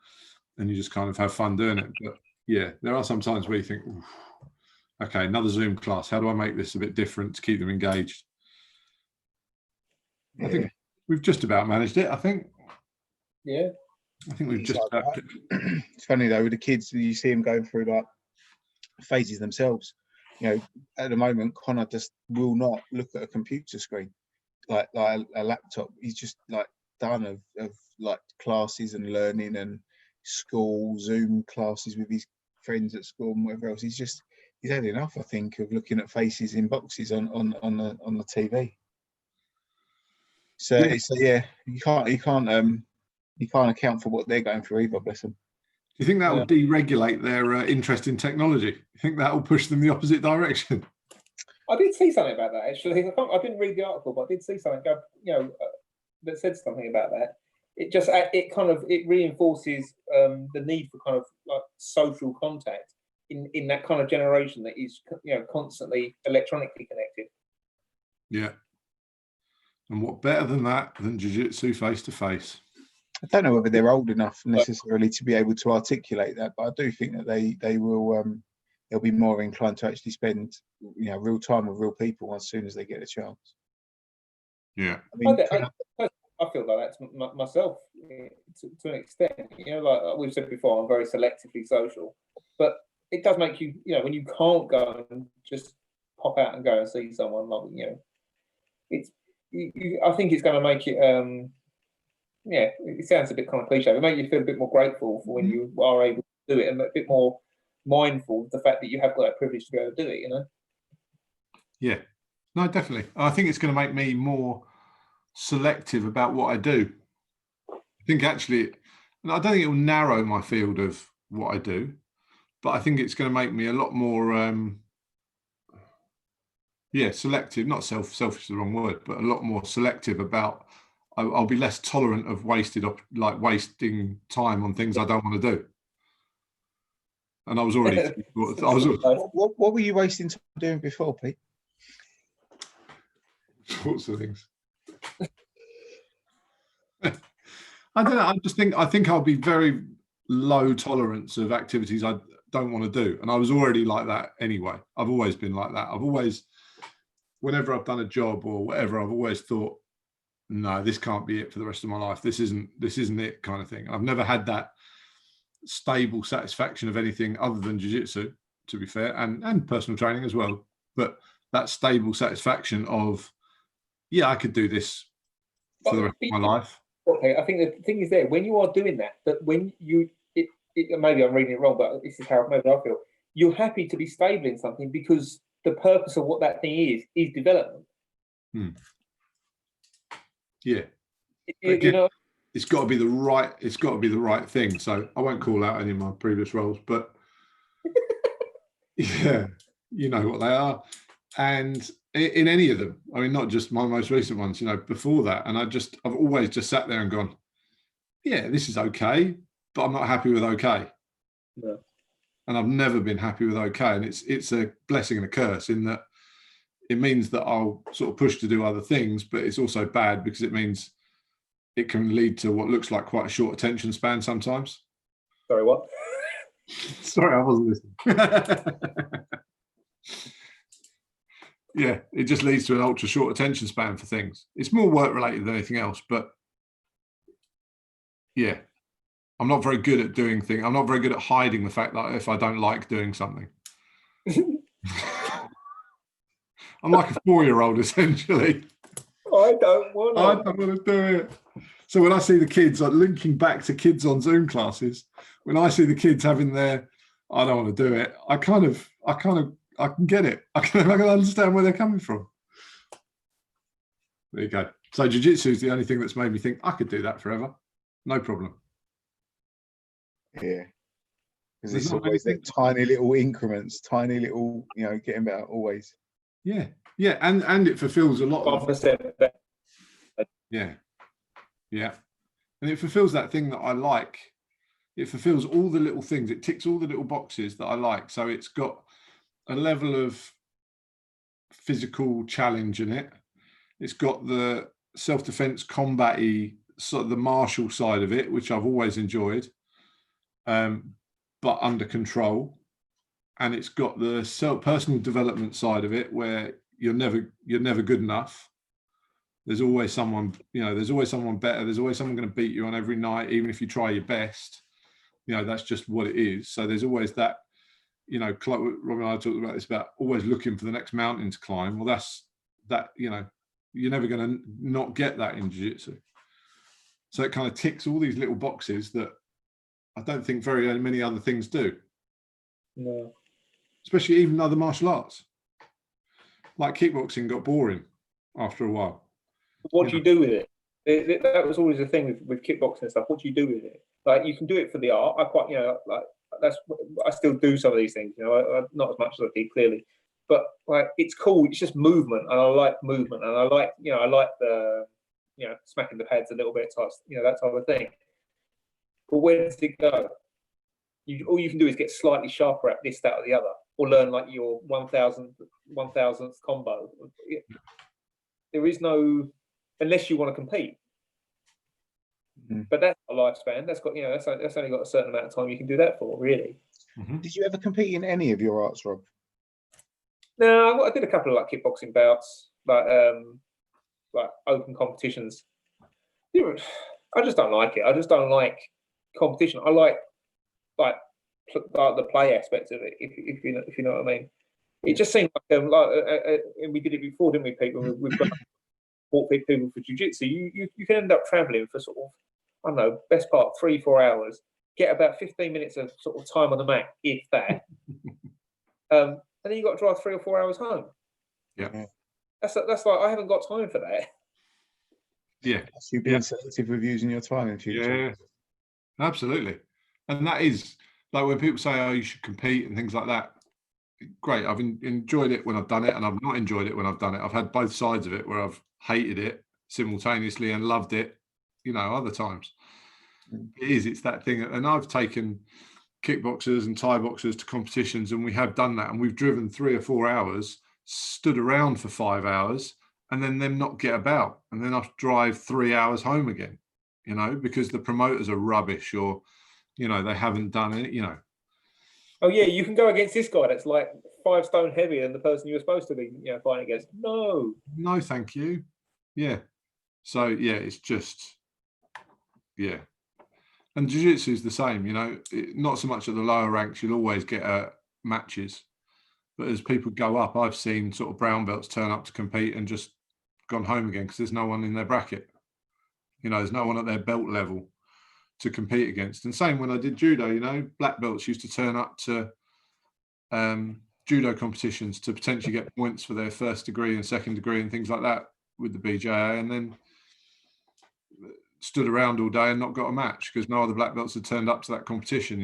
and you just kind of have fun doing it. But yeah, there are some times where you think, okay, another Zoom class. How do I make this a bit different to keep them engaged? Yeah. I think we've just about managed it. I think. Yeah. I think we've just about. It's funny though, with the kids, you see them going through like phases themselves. At the moment, Connor just will not look at a computer screen, like a laptop. He's just like done of like classes and learning and school Zoom classes with his friends at school and whatever else. He's had enough, I think, of looking at faces in boxes on the TV. So you can't account for what they're going through either, bless them. Do you think that will deregulate their interest in technology? You think that will push them the opposite direction? I did see something about that actually. I didn't read the article, but I did see something that said something about that. It reinforces the need for kind of like social contact in that kind of generation that is constantly electronically connected. Yeah. And what better than that than jiu-jitsu face to face? I don't know whether they're old enough necessarily to be able to articulate that, but I do think that they will they'll be more inclined to actually spend real time with real people as soon as they get a chance. Yeah, I feel like that myself to an extent. Like we've said before, I'm very selectively social, but it does make you, when you can't go and just pop out and go and see someone, I think it's going to make it. It sounds a bit kind of cliche, but make you feel a bit more grateful for when you are able to do it, and a bit more mindful of the fact that you have got that privilege to go and do it. Yeah, no, definitely. I think it's going to make me more selective about what I do. I think actually, and I don't think it will narrow my field of what I do, but I think it's going to make me a lot more, selective. Not selfish is the wrong word, but a lot more selective about. I'll be less tolerant of wasting time on things I don't want to do. And I was already. What were you wasting time doing before, Pete? Sorts of things. I don't know. I think I'll be very low tolerance of activities I don't want to do, and I was already like that anyway. I've always been like that. I've always, whenever I've done a job or whatever, I've always thought, no, this can't be it for the rest of my life. This isn't it, kind of thing. I've never had that stable satisfaction of anything other than jiu-jitsu, to be fair, and personal training as well. But that stable satisfaction of, yeah, I could do this for the rest of my life. Okay, I think the thing is there, when you are doing that when maybe I'm reading it wrong, but this is how maybe I feel. You're happy to be stable in something because the purpose of what that thing is development. Yeah. You know, it's got to be the right thing. So I won't call out any of my previous roles, but yeah, you know what they are. And in any of them, I mean, not just my most recent ones, before that. And I've always just sat there and gone, yeah, this is okay, but I'm not happy with okay. No. And I've never been happy with okay. And it's a blessing and a curse in that it means that I'll sort of push to do other things, but it's also bad because it means it can lead to what looks like quite a short attention span sometimes. Sorry, what? Sorry, I wasn't listening. Yeah, it just leads to an ultra short attention span for things. It's more work related than anything else, but yeah, I'm not very good at doing things. I'm not very good at hiding the fact that if I don't like doing something. I'm like a 4-year-old essentially. I don't want to do it. So when I see the kids, like linking back to kids on Zoom classes, when I see the kids having their, I don't want to do it, I can get it. I can understand where they're coming from. There you go. So jiu-jitsu is the only thing that's made me think I could do that forever. No problem. Yeah. Because it's always like tiny little increments, tiny little, getting better always. Yeah. Yeah. And it fulfills a lot of 1% better. Yeah. Yeah. And it fulfills that thing that I like. It fulfills all the little things. It ticks all the little boxes that I like. So it's got a level of physical challenge in it. It's got the self-defense combat-y, sort of the martial side of it, which I've always enjoyed, but under control. And it's got the personal development side of it, where you're never good enough. There's always someone, there's always someone better. There's always someone going to beat you on every night, even if you try your best. That's just what it is. So there's always that, Robin and I talked about this, about always looking for the next mountain to climb. Well, that's that, you're never going to not get that in jiu-jitsu. So it kind of ticks all these little boxes that I don't think very many other things do. No. Especially even other martial arts. Like kickboxing got boring after a while. What do you do with it? That was always the thing with kickboxing and stuff. What do you do with it? Like, you can do it for the art. I quite, I still do some of these things. Not as much as I did, clearly, but like, it's cool. It's just movement, and I like movement, and I like the, smacking the pads a little bit, that type of thing. But where does it go? All you can do is get slightly sharper at this, that, or the other, or learn like your 1000th combo. There is no, unless you want to compete. Mm-hmm. But that's a lifespan. That's got, that's only got a certain amount of time you can do that for, really. Mm-hmm. Did you ever compete in any of your arts, Rob? No, I did a couple of like kickboxing bouts, like open competitions. I just don't like it. I just don't like competition. I like the play aspect of it, if you know what I mean. It just seemed like and we did it before, didn't we, Pete? When we've got 40 people for jiu-jitsu, you can end up traveling for sort of, I don't know, best part 3-4 hours, get about 15 minutes of sort of time on the mat, if that, and then you've got to drive 3 or 4 hours home. That's like, I haven't got time for that. Yeah. So you're being selective with using your time in future. Yeah, absolutely. And that is like when people say, oh, you should compete and things like that. Great. I've enjoyed it when I've done it, and I've not enjoyed it when I've done it. I've had both sides of it where I've hated it simultaneously and loved it, other times. It's that thing. And I've taken kickboxers and Thai boxers to competitions, and we have done that, and we've driven 3 or 4 hours, stood around for 5 hours, and then them not get about, and then I drive 3 hours home again, because the promoters are rubbish, or they haven't done it, Oh yeah, you can go against this guy that's like 5 stone heavier than the person you were supposed to be, fighting against. No, thank you. Yeah. So yeah, it's just and jiu-jitsu is the same, not so much at the lower ranks. You'll always get matches, but as people go up, I've seen sort of brown belts turn up to compete and just gone home again because there's no one in their bracket. There's no one at their belt level to compete against. And same when I did judo, black belts used to turn up to judo competitions to potentially get points for their first degree and second degree and things like that with the BJA, and then stood around all day and not got a match because no other black belts had turned up to that competition.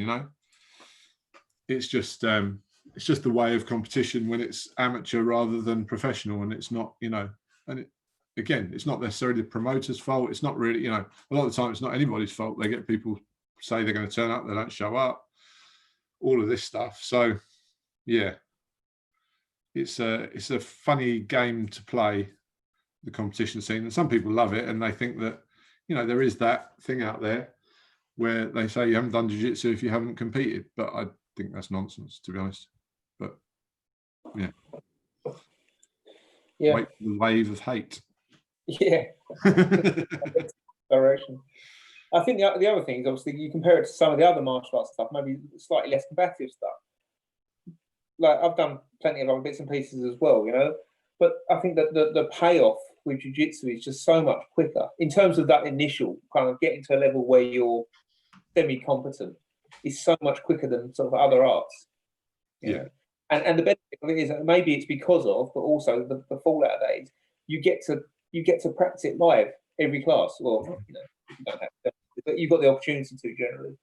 It's just the way of competition when it's amateur rather than professional, and it's not, and again, it's not necessarily the promoter's fault. It's not really, a lot of the time it's not anybody's fault. They get people say they're going to turn up, they don't show up, all of this stuff. So yeah, it's a funny game to play, the competition scene, and some people love it, and they think that there is that thing out there where they say you haven't done jiu-jitsu if you haven't competed, but I think that's nonsense, to be honest. But yeah. Wait for the wave of hate. Yeah. Direction. I think the other thing is, obviously, you compare it to some of the other martial arts stuff, maybe slightly less combative stuff. Like I've done plenty of other bits and pieces as well, but I think that the payoff with jiu-jitsu is just so much quicker in terms of that initial kind of getting to a level where you're semi-competent. Is so much quicker than sort of other arts. And the benefit of it is that maybe it's because of, but also the fallout of that is you get to practice it live every class. Well, you don't have to, but you've got the opportunity to generally,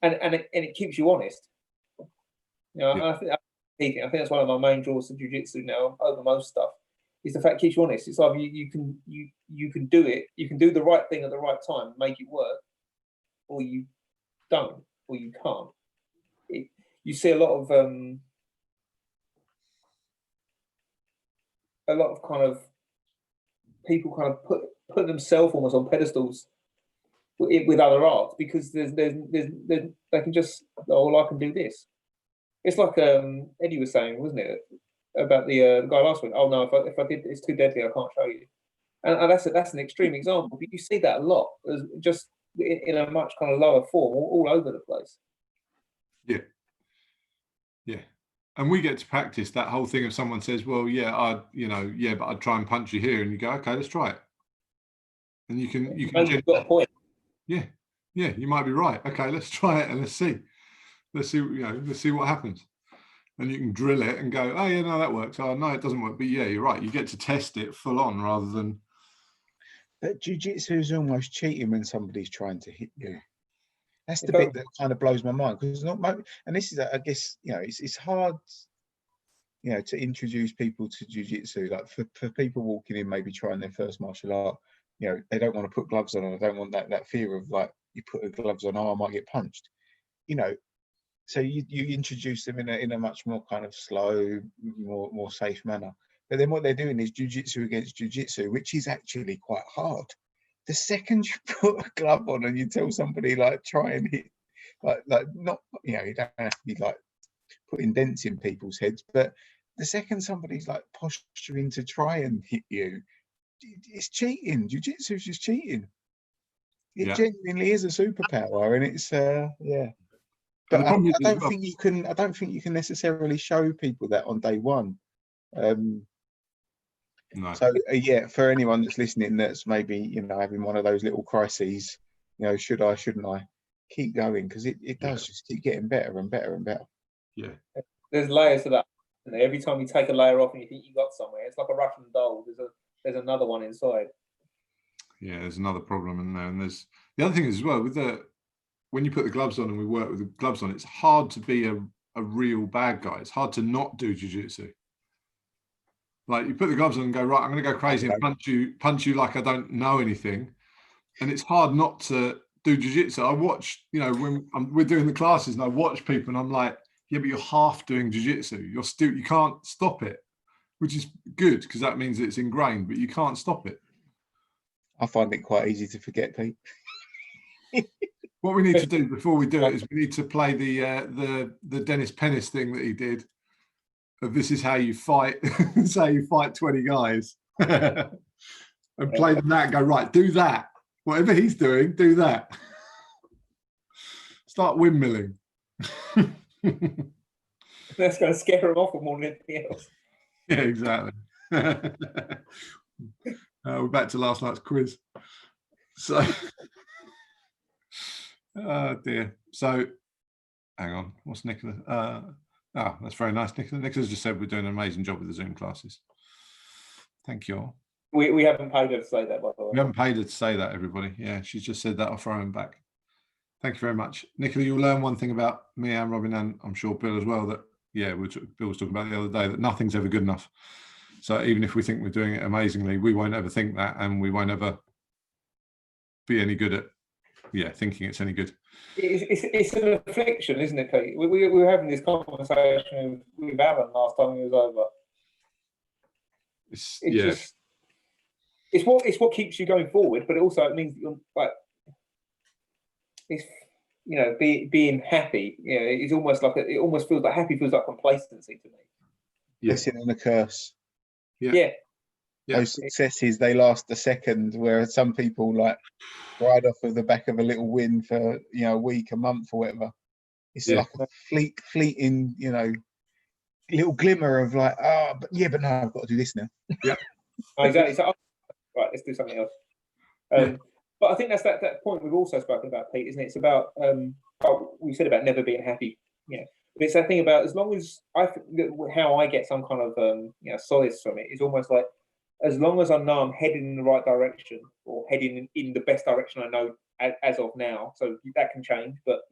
and it keeps you honest. I think that's one of my main draws to jiu-jitsu now over most stuff. Is the fact it keeps you honest. It's like you can do it, you can do the right thing at the right time, make it work, or you don't, or you can't. You see a lot of kind of people kind of put themselves almost on pedestals with other arts because there's they can just, I can do this. It's like Eddie was saying, wasn't it, about the guy last week? Oh no, if I did, it's too deadly, I can't show you. And that's an extreme example, but you see that a lot, just in a much kind of lower form, all over the place. Yeah. And we get to practice that whole thing. If someone says, well, but I'd try and punch you here, and you go, okay, let's try it. And you've got a point. Yeah, you might be right. Okay, let's try it and let's see what happens. And you can drill it and go, oh yeah, no, that works. Oh no, it doesn't work. But yeah, you're right. You get to test it full on rather than. But jiu-jitsu is almost cheating when somebody's trying to hit you. That's the bit that kind of blows my mind, because and this is, I guess, it's hard, to introduce people to jiu-jitsu. Like for people walking in, maybe trying their first martial art, they don't want to put gloves on, and I don't want that fear of like, you put the gloves on, I might get punched, So you introduce them in a much more kind of slow, more safe manner. But then what they're doing is jiu-jitsu against jiu-jitsu, which is actually quite hard. The second you put a glove on and you tell somebody like try and hit, like not, you don't have to be like putting dents in people's heads, but the second somebody's like posturing to try and hit you, it's cheating. Jiu-jitsu is just cheating. It genuinely is a superpower, and it's But I don't think you can necessarily show people that on day one. No. So for anyone that's listening, that's maybe having one of those little crises, should I, shouldn't I? Keep going, because it does just keep getting better and better and better. Yeah. There's layers to that. And every time you take a layer off and you think you got somewhere, it's like a Russian doll. There's another one inside. Yeah, there's another problem in there, and there's the other thing is as well with when you put the gloves on and we work with the gloves on, it's hard to be a real bad guy. It's hard to not do jiu-jitsu. Like you put the gloves on and go, right, I'm going to go crazy and punch you like I don't know anything, and it's hard not to do jiu-jitsu. I watch, when we're doing the classes, and I watch people, and I'm like, yeah, but you're half doing jiu-jitsu. You can't stop it, which is good because that means it's ingrained, but you can't stop it. I find it quite easy to forget, Pete. What we need to do before we do it is we need to play the Dennis Pennis thing that he did. Of this is how you fight. This is how you fight 20 guys, and play them that and go, right, do that. Whatever he's doing, do that. Start windmilling. That's going to scare him off more than anything else. Yeah, exactly. We're back to last night's quiz. So, oh dear. So, hang on. What's Nicola? That's very nice, Nicola. Nicola's just said we're doing an amazing job with the Zoom classes. Thank you all. We haven't paid her to say that, by the way. We haven't paid her to say that, everybody. Yeah, she's just said that. I'll throw him back. Thank you very much. Nicola, you'll learn one thing about me and Robin, and I'm sure Bill as well, that, Bill was talking about the other day, that nothing's ever good enough. So even if we think we're doing it amazingly, we won't ever think that, and we won't ever be any good at, thinking it's any good. It's an affliction, isn't it, Pete? We were having this conversation with Alan last time he was over. It's what keeps you going forward, but also it means that you're like, it's being happy. It's almost like it almost feels like happy feels like complacency to me. Blessing and a curse. Yeah. Those successes, they last a second, whereas some people like ride off of the back of a little win for a week, a month, or whatever. It's like a fleeting, little glimmer of like, but no, I've got to do this now. Yeah, exactly. So, right, let's do something else. But I think that's that point we've also spoken about, Pete, isn't it? It's about we said about never being happy. But it's that thing about, as long as how I get some kind of solace from it is almost like, as long as I know I'm heading in the right direction, or heading in the best direction I know as of now, so that can change, but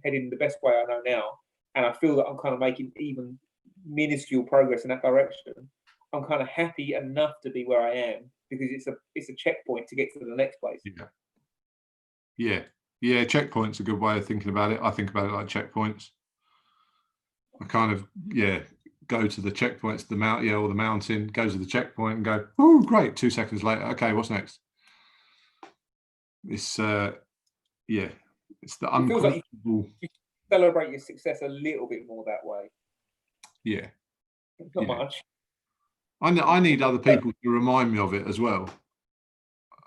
heading in the best way I know now, and I feel that I'm kind of making even minuscule progress in that direction, I'm kind of happy enough to be where I am, because it's a checkpoint to get to the next place. Yeah. Checkpoint's a good way of thinking about it. I think about it like checkpoints. I kind of go to the checkpoints, the mountain, go to the checkpoint and go, oh great, 2 seconds later, okay, what's next? It's it's the uncomfortable. Like you celebrate your success a little bit more that way. Not much. I need other people to remind me of it as well.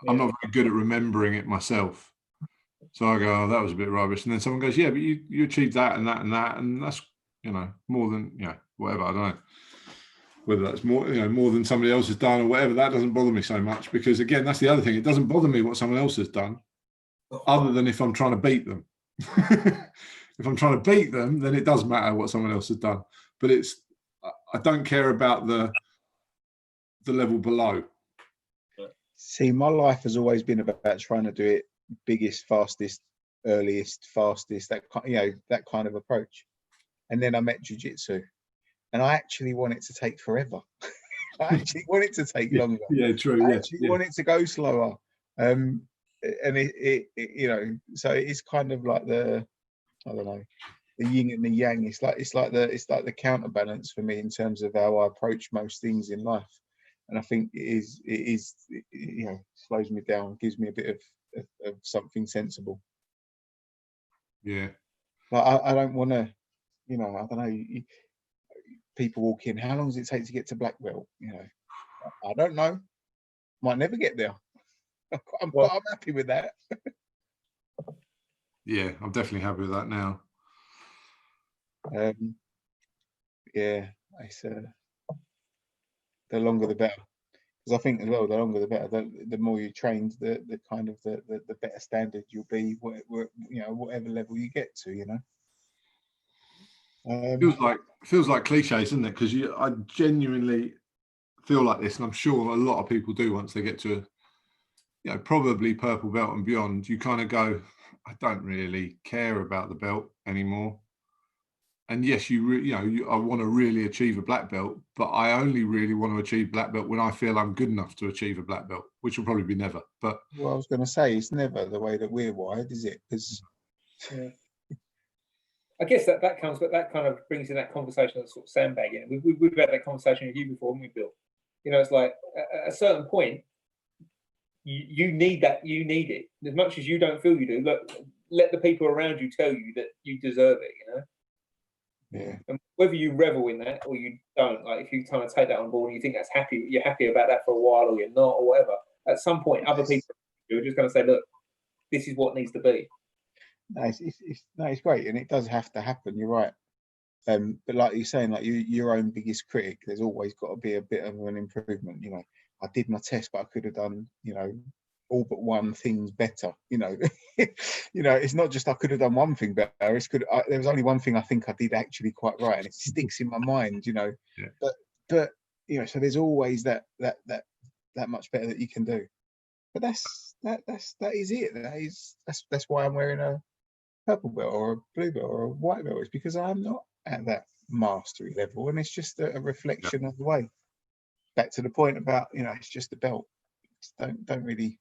I'm not very good at remembering it myself, so I go, oh, that was a bit rubbish, and then someone goes, yeah, but you achieved that and that and that, and that's more than whatever. I don't know whether that's more more than somebody else has done or whatever. That doesn't bother me so much, because again, that's the other thing. It doesn't bother me what someone else has done, other than if I'm trying to beat them. If I'm trying to beat them, then it does matter what someone else has done. But I don't care about the level below. See, my life has always been about trying to do it biggest, fastest, earliest, fastest, that kind of approach. And then I met jiu-jitsu, and I actually want it to take forever. I actually want it to take longer. Yeah, true. I actually want it to go slower. And it so it's kind of like the yin and the yang. It's like the counterbalance for me in terms of how I approach most things in life. And I think it is slows me down, gives me a bit of something sensible. Yeah. Like I don't want to, I don't know. People walk in. How long does it take to get to black belt? I don't know. Might never get there. I'm happy with that. Yeah, I'm definitely happy with that now. It's the longer the better, because I think as well, the longer the better. The more you trained, the kind of the better standard you'll be. Whatever level you get to, Feels like cliches, isn't it? Because I genuinely feel like this, and I'm sure a lot of people do once they get to probably purple belt and beyond. You kind of go, I don't really care about the belt anymore. And yes, I want to really achieve a black belt, but I only really want to achieve black belt when I feel I'm good enough to achieve a black belt, which will probably be never. But well, I was going to say, it's never the way that we're wired, is it? Because I guess that kind of brings in that conversation of sort of sandbagging. We've had that conversation with you before, haven't we, Bill? It's like at a certain point, you need that. You need it as much as you don't feel you do. Look, let the people around you tell you that you deserve it. Yeah. And whether you revel in that or you don't, like if you kind of take that on board and you think you're happy about that for a while or you're not or whatever, at some point other people are just going to say, look, this is what needs to be. No, it's great, and it does have to happen. You're right. But like you're saying, like your own biggest critic, there's always got to be a bit of an improvement. I did my test, but I could have done, all but one thing better. It's not just I could have done one thing better. There was only one thing I think I did actually quite right, and it sticks in my mind. Yeah. But so there's always that much better that you can do. But that is it. That's why I'm wearing a purple belt or a blue belt or a white belt. It's because I'm not at that mastery level, and it's just a reflection of the way. Back to the point about it's just a belt. Don't really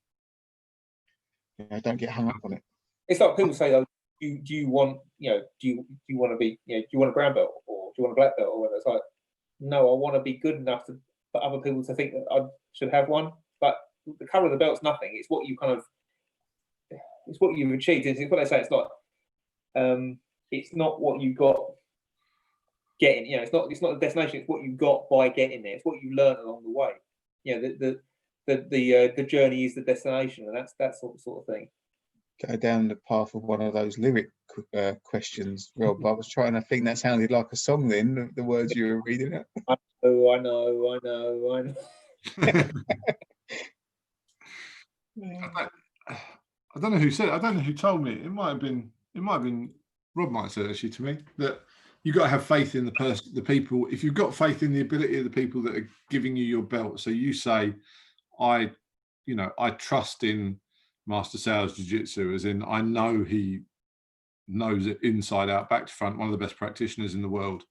don't get hung up on it. It's like people say, though, do you want do you want to be do you want a brown belt or do you want a black belt or whatever? It's like, no, I want to be good enough for other people to think that I should have one. But the colour of the belt's nothing. It's what you it's what you've achieved. It's what they say. It's not. It's not what you got getting. It's not the destination. It's what you got by getting there. It's what you learn along the way. The journey is the destination, and that's that sort of thing. Go down the path of one of those lyric questions, Rob. I was trying to think that sounded like a song. Then the words you were reading it. I know. I don't know who said it. I don't know who told me. It might have been Rob might have said actually to me that you got to have faith in the people. If you've got faith in the ability of the people that are giving you your belt, so you say, I trust in Master Sauer's Jiu Jitsu, as in I know he knows it inside out, back to front, one of the best practitioners in the world.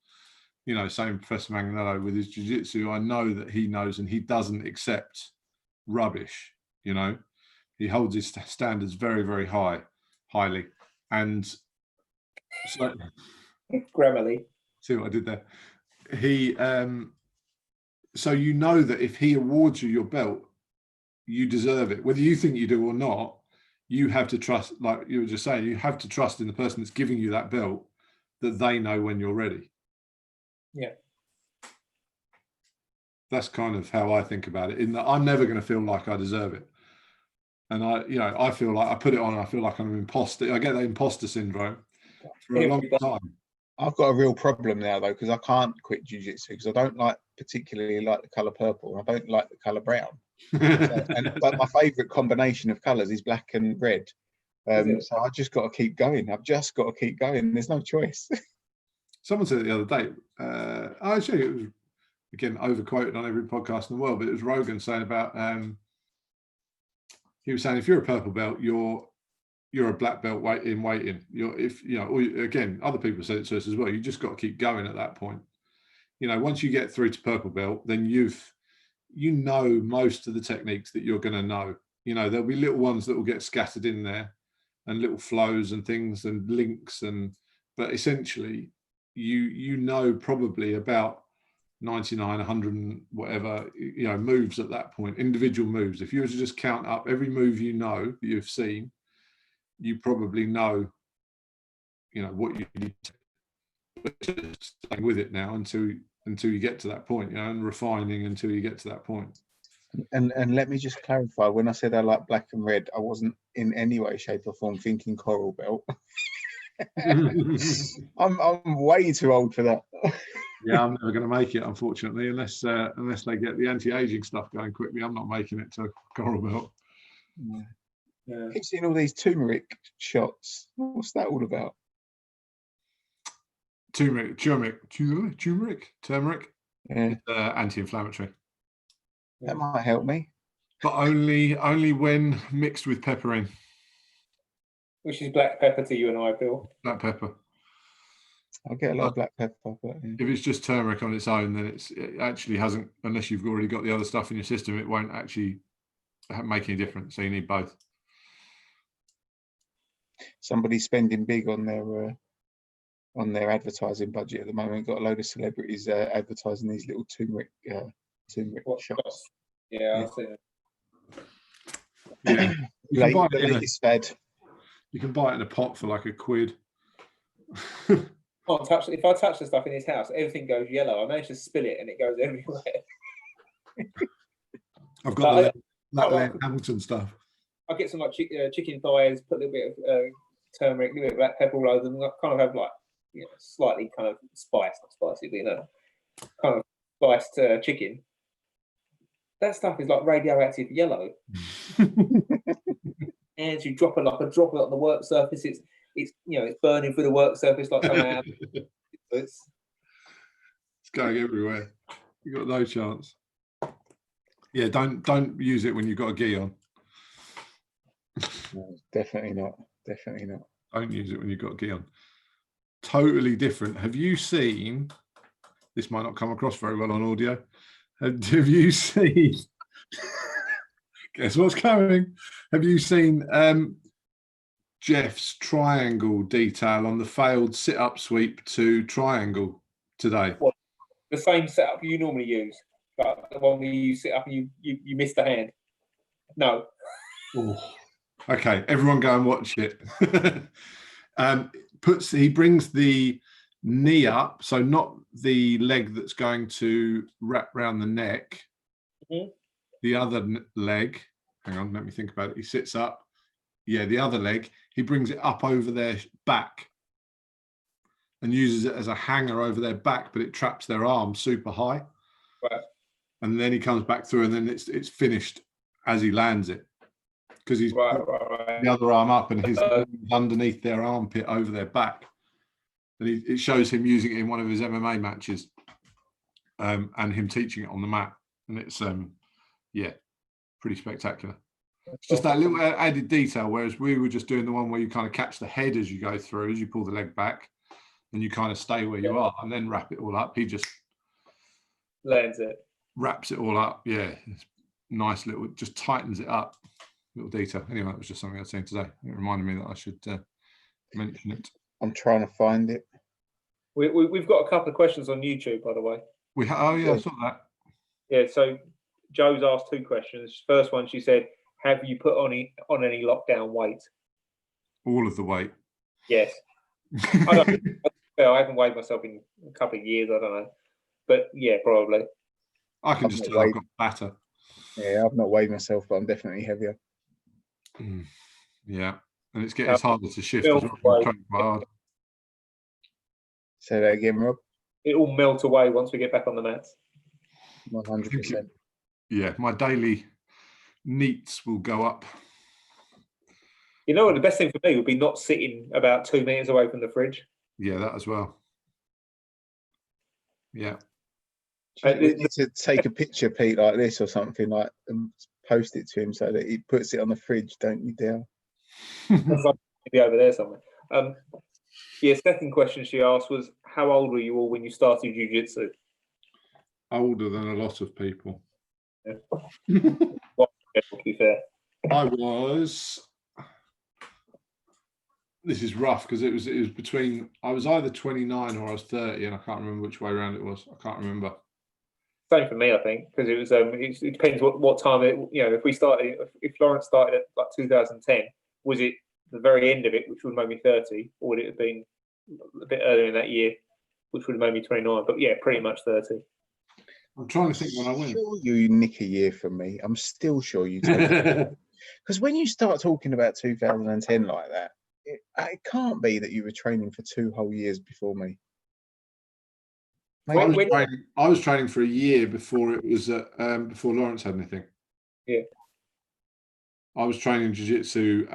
Same Professor Manganello with his Jiu Jitsu. I know that he knows, and he doesn't accept rubbish. He holds his standards very, very highly, and so Grammarly. See what I did there? He so that if he awards you your belt, you deserve it, whether you think you do or not. You have to trust, like you were just saying, you have to trust in the person that's giving you that belt, that they know when you're ready. Yeah. That's kind of how I think about it, in that I'm never going to feel like I deserve it. And I feel like I put it on and I feel like I'm an imposter. I get that imposter syndrome for a long time. I've got a real problem now, though, because I can't quit jiu-jitsu because I don't particularly like the colour purple. I don't like the colour brown. But my favourite combination of colours is black and red. So I just got to keep going. I've just got to keep going. There's no choice. Someone said it the other day. Actually, it was, again, overquoted on every podcast in the world, but it was Rogan saying about, he was saying, if you're a purple belt, you're a black belt waiting. Again, other people said it to us as well. You just got to keep going at that point. Once you get through to purple belt, then most of the techniques that you're going to know. There'll be little ones that will get scattered in there, and little flows and things and links, but essentially, you probably about 99, 100 and whatever, moves at that point, individual moves. If you were to just count up every move that you've seen, you probably know, what you need to stay with it now until you get to that point, and refining until you get to that point. And let me just clarify, when I said I like black and red, I wasn't in any way, shape or form thinking coral belt. I'm way too old for that. Yeah, I'm never going to make it, unfortunately, unless they get the anti-aging stuff going quickly. I'm not making it to coral belt. Yeah. Keep seeing all these turmeric shots. What's that all about? turmeric. Yeah, It's anti-inflammatory, that might help me. but only when mixed with pepper in. Which is black pepper to you and I, Bill. Black pepper. I get a lot of black pepper, but yeah. If it's just turmeric on its own, then it actually hasn't, unless you've already got the other stuff in your system, it won't actually make any difference. So you need both. Somebody's spending big on their advertising budget at the moment. Got a load of celebrities advertising these little turmeric shots. Yeah, I've seen it. Yeah. You can buy The it latest fad. you can buy it in a pot for like £1. Can't touch. If I touch the stuff in his house, everything goes yellow. I managed to spill it, and it goes everywhere. I've got Like, that Hamilton stuff. I get some like chicken thighs, put a little bit of turmeric, a little bit of black pepper all over them. Kind of have like slightly kind of spice, not spicy, but kind of spiced chicken. That stuff is like radioactive yellow. And you drop it like a drop it on the work surface. It's burning through the work surface like something. It's going everywhere. You got no chance. Yeah, don't use it when you've got a gi on. No, definitely not. Definitely not. Don't use it when you've got a gi on. Totally different. Have you seen? This might not come across very well on audio. Have you seen? Guess what's coming? Have you seen Jeff's triangle detail on the failed sit-up sweep to triangle today? What, the same setup you normally use, but the one where you sit up and you miss the hand. No. Ooh. Okay, everyone go and watch it. He brings the knee up, so not the leg that's going to wrap around the neck. Mm-hmm. The other leg, hang on, let me think about it. He sits up. Yeah, the other leg, he brings it up over their back and uses it as a hanger over their back, but it traps their arm super high. Right. And then he comes back through and then it's finished as he lands it. Because he's right. the other arm up and his underneath their armpit over their back. And it shows him using it in one of his MMA matches and him teaching it on the mat. And it's, pretty spectacular. It's just that little added detail, whereas we were just doing the one where you kind of catch the head as you go through, as you pull the leg back, and you kind of stay where you are and then wrap it all up. He just lands it. Wraps it all up. Yeah. It's nice little, just tightens it up. Little detail. Anyway, that was just something I'd seen today. It reminded me that I should mention it. I'm trying to find it. We've got a couple of questions on YouTube, by the way. I saw that. Yeah, so Joe's asked 2 questions. First one, she said, have you put on any lockdown weight? All of the weight. Yes. I haven't weighed myself in a couple of years, I don't know. But yeah, probably. I can just tell I've got fatter. Yeah, I've not weighed myself, but I'm definitely heavier. Yeah, and it's harder to shift as well. I'm trying quite hard. Say that again, Rob. It will melt away once we get back on the mats. 100%. Yeah, my daily neats will go up. You know what? The best thing for me would be not sitting about 2 meters away from the fridge. Yeah, that as well. Yeah. We need to take a picture, Pete, like this or something, like, and post it to him so that he puts it on the fridge, don't you, Dale? Maybe over there somewhere. Second question she asked was, how old were you all when you started Jiu Jitsu? Older than a lot of people. Yeah. Well, to be fair. I was. This is rough because it was between. I was either 29 or I was 30, and I can't remember which way around it was. I can't remember. Same for me, I think, because it was. It depends what time it. If Lawrence started at like 2010, was it the very end of it, which would have made me 30, or would it have been a bit earlier in that year, which would have made me 29? But yeah, pretty much 30. I'm trying to think when I went. Sure, you nick a year from me. I'm still sure you take it. Because when you start talking about 2010 like that, it can't be that you were training for 2 whole years before me. I was training for a year before it was before Lawrence had anything. Yeah. I was training jiu-jitsu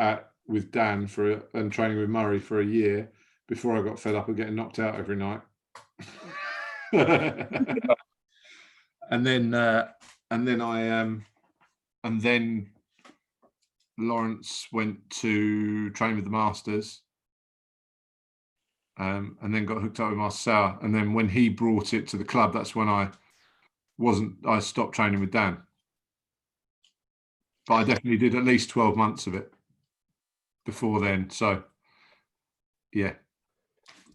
with Dan and training with Murray for a year before I got fed up of getting knocked out every night. and then Lawrence went to train with the Masters, and then got hooked up with Master Sauer. And then when he brought it to the club, that's when I stopped training with Dan. But I definitely did at least 12 months of it before then. So, yeah.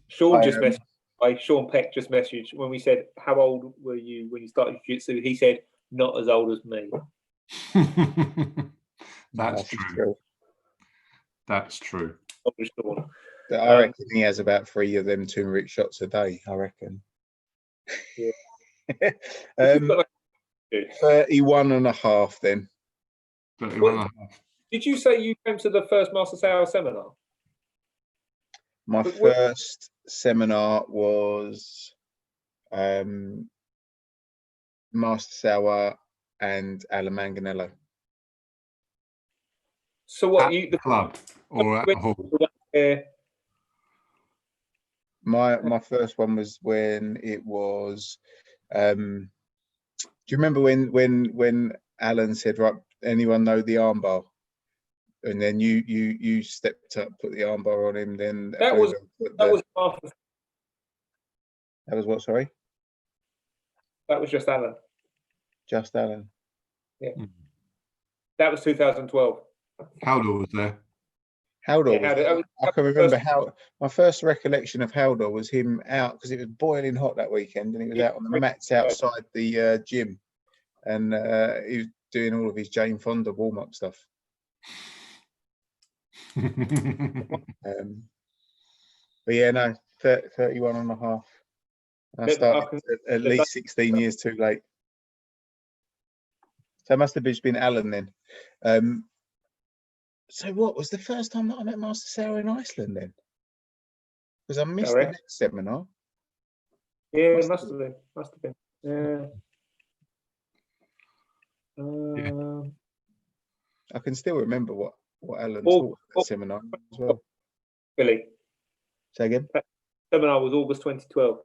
Sean Peck just messaged when we said, how old were you when you started jiu-jitsu? He said, not as old as me. That's true. That's true. I reckon he has about 3 of them turmeric shots a day, I reckon. Yeah. 31 and a half then. 31 and a half. Did you say you came to the first Master Sauer seminar? My first seminar was Master Sauer and Alan Manganello. So what, at the club or at the hall? My first one was when it was do you remember when Alan said, right, anyone know the armbar? And then you stepped up, put the armbar on him, then that was after. That was what, sorry? That was just Alan. Just Alan. Yeah. That was 2012. Haldor was there. Haldor was, I can remember how my first recollection of Haldor was him out because it was boiling hot that weekend, and he was out on the mats outside the gym, and he was doing all of his Jane Fonda warm-up stuff. But yeah, no, 31 and a half. I started at least 16 years too late. So it must have just been Alan then. So what was the first time that I met Master Sauer in Iceland then? Because I missed the next seminar. Yeah, it must have been. Must have been. Yeah. I can still remember what Alan taught at that seminar as well. Billy. Say again? That seminar was August 2012.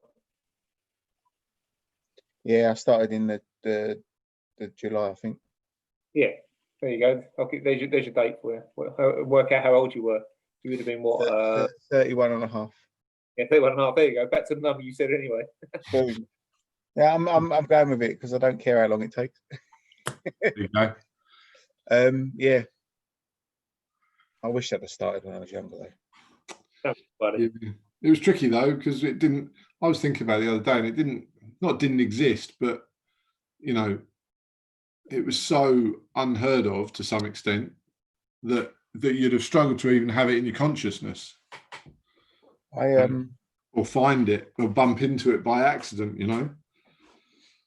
Yeah, I started in the July, I think. Yeah, there you go. Okay, there's your date for you. Work out how old you were. You would have been what? 31 and a half. Yeah, 31 and a half. There you go. Back to the number you said anyway. Boom. Yeah, I'm going with it because I don't care how long it takes. There you go. Yeah. I wish I'd have started when I was younger though. Yeah, it was tricky though because it didn't. I was thinking about it the other day, and it didn't exist, but you know, it was so unheard of to some extent that you'd have struggled to even have it in your consciousness. Or find it or bump into it by accident, you know.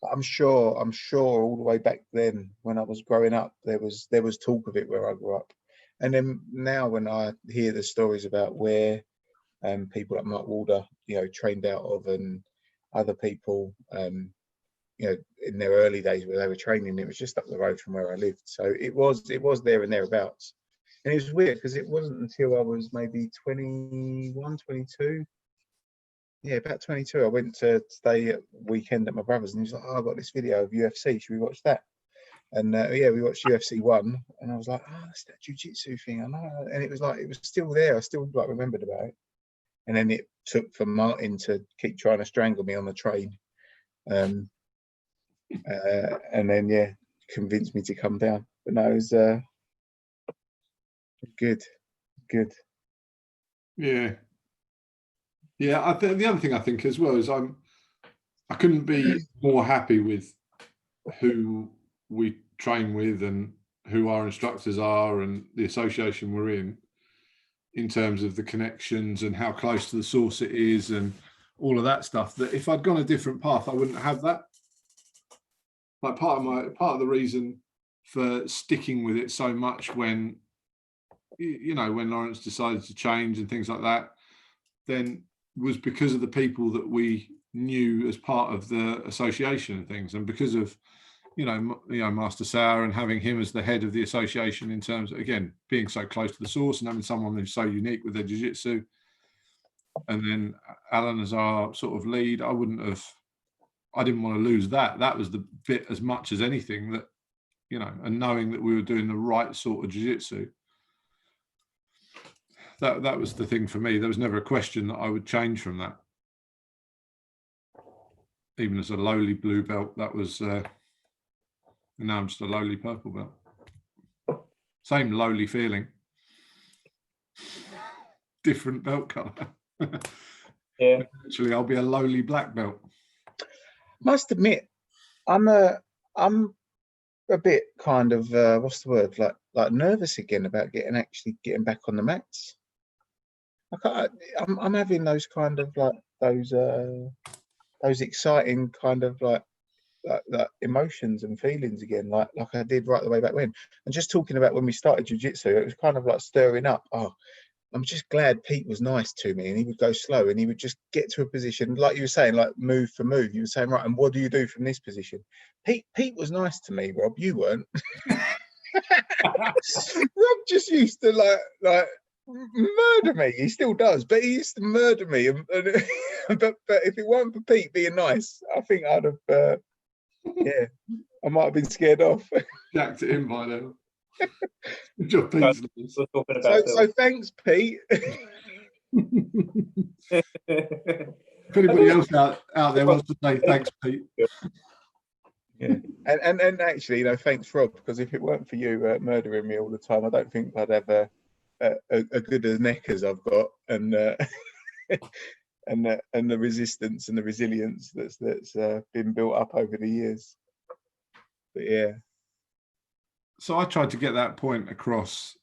I'm sure all the way back then when I was growing up there was talk of it where I grew up. And then now when I hear the stories about where people like Mark Walder, you know, trained out of, and other people, you know, in their early days where they were training, it was just up the road from where I lived. So it was there and thereabouts. And it was weird because it wasn't until I was maybe 21, 22. Yeah, about 22. I went to stay at weekend at my brother's, and he was like, "Oh, I got this video of UFC. Should we watch that?" And yeah, we watched UFC 1, and I was like, "Oh, that's that jiu-jitsu thing, I know." And it was still there. I still remembered about it. And then it took for Martin to keep trying to strangle me on the train, and then yeah, convinced me to come down. But no, it was good. Yeah. Yeah, the other thing I think as well is I couldn't be more happy with who we train with and who our instructors are and the association we're in terms of the connections and how close to the source it is and all of that stuff, that if I'd gone a different path, I wouldn't have that. Like part of the reason for sticking with it so much when, you know, when Lawrence decided to change and things like that, then was because of the people that we knew as part of the association and things, and because of you know Master Sauer and having him as the head of the association in terms of, again, being so close to the source and having someone who's so unique with their jiu-jitsu. and then Alan as our sort of lead. I didn't want to lose that. That was the bit as much as anything that, you know, and knowing that we were doing the right sort of jiu-jitsu. That was the thing for me. There was never a question that I would change from that. Even as a lowly blue belt, that was, and now I'm just a lowly purple belt. Same lowly feeling. Different belt colour. Yeah. Actually, I'll be a lowly black belt. Must admit, I'm a bit kind of what's the word, like nervous again about actually getting back on the mats. I'm having those kind of like those exciting kind of like emotions and feelings again, like I did right the way back when. And just talking about when we started jiu-jitsu, it was kind of like stirring up. Oh, I'm just glad Pete was nice to me, and he would go slow, and he would just get to a position, like you were saying, like move for move. You were saying, right, and what do you do from this position? Pete was nice to me, Rob. You weren't. Rob just used to like murder me. He still does, but he used to murder me. But if it weren't for Pete being nice, I think I'd have, yeah, I might have been scared off. Jacked it in by then. Good job, Pete. We're talking about So thanks, Pete. If anybody else out there wants to say thanks, Pete. Yeah, and actually, you know, thanks, Rob, because if it weren't for you murdering me all the time, I don't think I'd have a good as neck as I've got, and and the resistance and the resilience that's been built up over the years. But yeah. So I tried to get that point across.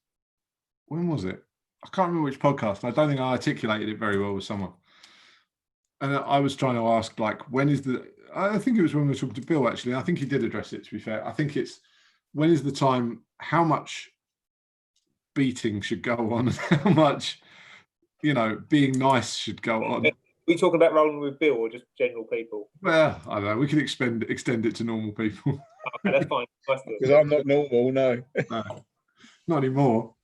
When was it? I can't remember which podcast. I don't think I articulated it very well with someone. And I was trying to ask, like, when is the... I think it was when we were talking to Bill, actually. I think he did address it, to be fair. I think it's, when is the time, how much beating should go on, how much, you know, being nice should go on. Are we talking about rolling with Bill or just general people? Well, I don't know. We can extend it to normal people. Okay, that's fine. Because I'm not normal, no. No, not anymore.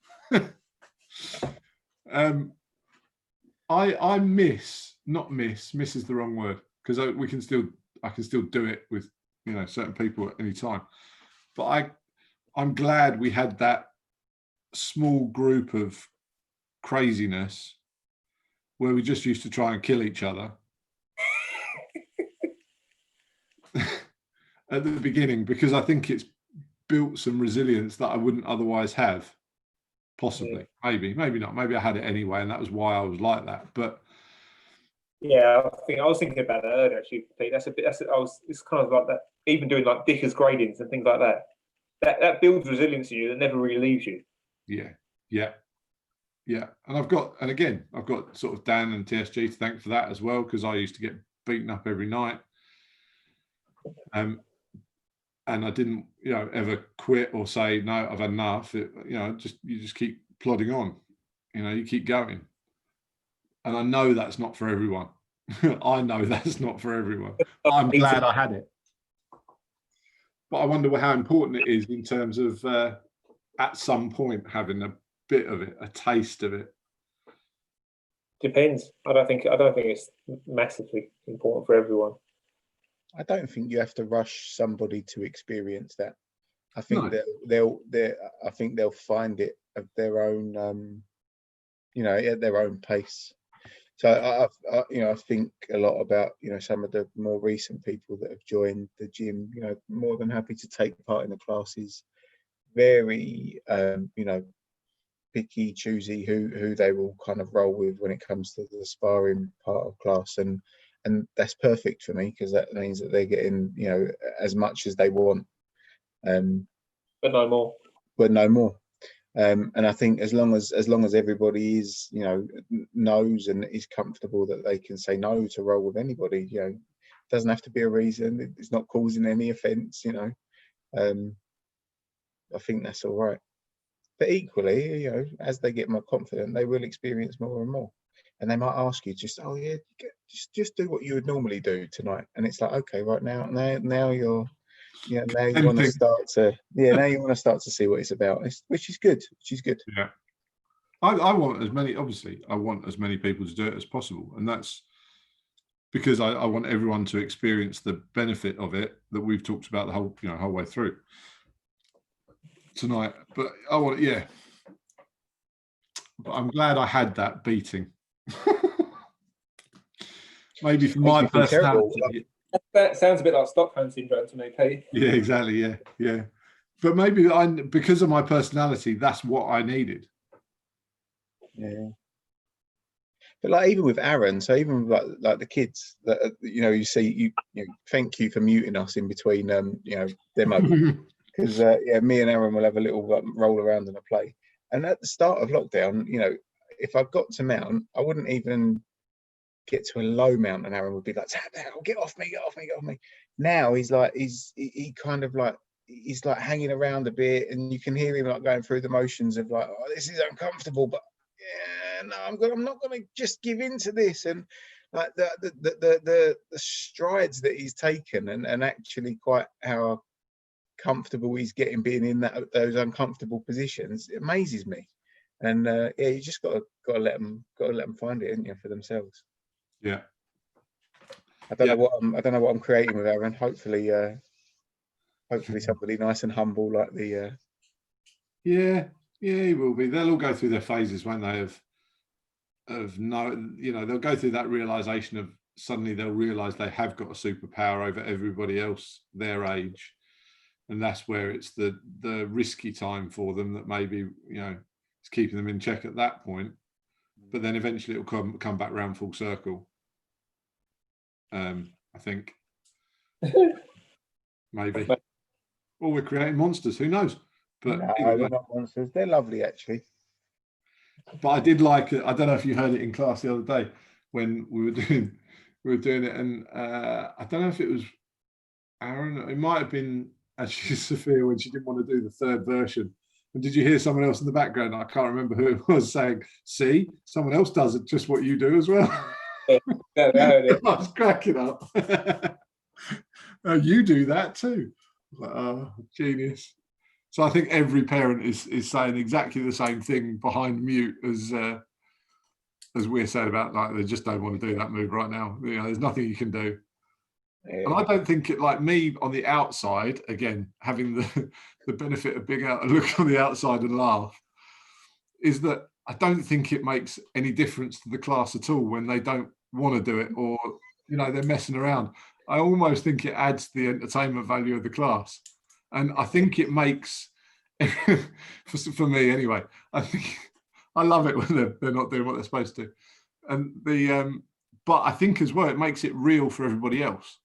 I miss is the wrong word, because I can still do it with, you know, certain people at any time. But I'm glad we had that small group of craziness where we just used to try and kill each other at the beginning, because I think it's built some resilience that I wouldn't otherwise have. Possibly, maybe not. Maybe I had it anyway, and that was why I was like that. But yeah, I was thinking about that earlier. Actually, Pete, it's kind of like that. Even doing like Dickers gradings and things like that. That builds resilience in you that never really leaves you. Yeah. And I've got sort of Dan and TSG to thank for that as well, because I used to get beaten up every night. And I didn't, you know, ever quit or say, no, I've had enough. You just keep plodding on. You know, you keep going. And I know that's not for everyone. I know that's not for everyone. I'm glad I had it. But I wonder how important it is in terms of at some point having a bit of it, a taste of it. Depends. I don't think it's massively important for everyone. I don't think you have to rush somebody to experience that. I think No. they'll find it of their own, you know, at their own pace. So I think a lot about, you know, some of the more recent people that have joined the gym. You know, more than happy to take part in the classes. Very, you know, picky, choosy who they will kind of roll with when it comes to the sparring part of class, and that's perfect for me, because that means that they're getting, you know, as much as they want, but no more. And I think as long as everybody is, you know, knows and is comfortable that they can say no to roll with anybody, you know, it doesn't have to be a reason. It's not causing any offence, you know. I think that's all right. But equally, you know, as they get more confident, they will experience more and more. And they might ask you, just, oh yeah, just do what you would normally do tonight. And it's like, okay, right now you're, you know, now you want to start to, now you want to start to see what it's about, which is good. Yeah. I want as many. Obviously, I want as many people to do it as possible, and that's because I want everyone to experience the benefit of it that we've talked about the whole way through tonight. But I want, yeah. But I'm glad I had that beating. Maybe for my personality. That sounds a bit like Stockholm syndrome to me, Pete. Yeah, exactly. Yeah. But maybe because of my personality, that's what I needed. Yeah. But like even with Aaron, so even with like the kids that you see, thank you for muting us in between them because me and Aaron will have a little roll around and a play. And at the start of lockdown, if I got to mount, I wouldn't even get to a low mount, and Aaron would be like, get off me. Now he's like he's like hanging around a bit, and you can hear him like going through the motions of like, oh, this is uncomfortable, but yeah, no, I'm not going to just give in to this. And like the strides that he's taken, and actually quite how comfortable he's getting being in those uncomfortable positions, it amazes me. And you just got to let them find it, haven't you, for themselves. Yeah. I don't know what I'm creating with Aaron. Hopefully somebody nice and humble like the. Yeah, he will be. They'll all go through their phases, won't they? They'll go through that realization of suddenly they'll realize they have got a superpower over everybody else their age, and that's where it's the risky time for them that maybe it's keeping them in check at that point. But then eventually it'll come back round full circle. I think maybe. Or we're creating monsters. Who knows? But no, they're not monsters. They're lovely, actually. But I did like it. I don't know if you heard it in class the other day when we were doing it, and I don't know if it was Aaron. It might have been actually Sophia when she didn't want to do the third version. And did you hear someone else in the background? I can't remember who it was saying, "See, someone else does it, just what you do as well." Yeah, I was cracking up. You do that too. Oh, genius. So I think every parent is saying exactly the same thing behind mute as we're saying about, like, they just don't want to do that move right now. There's nothing you can do. Yeah. And I don't think it, like me on the outside, again, having the benefit of being able to look on the outside and laugh, is that I don't think it makes any difference to the class at all when they don't want to do it or, they're messing around. I almost think it adds to the entertainment value of the class. And I think it makes, for me anyway, I love it when they're not doing what they're supposed to. And but I think as well, it makes it real for everybody else.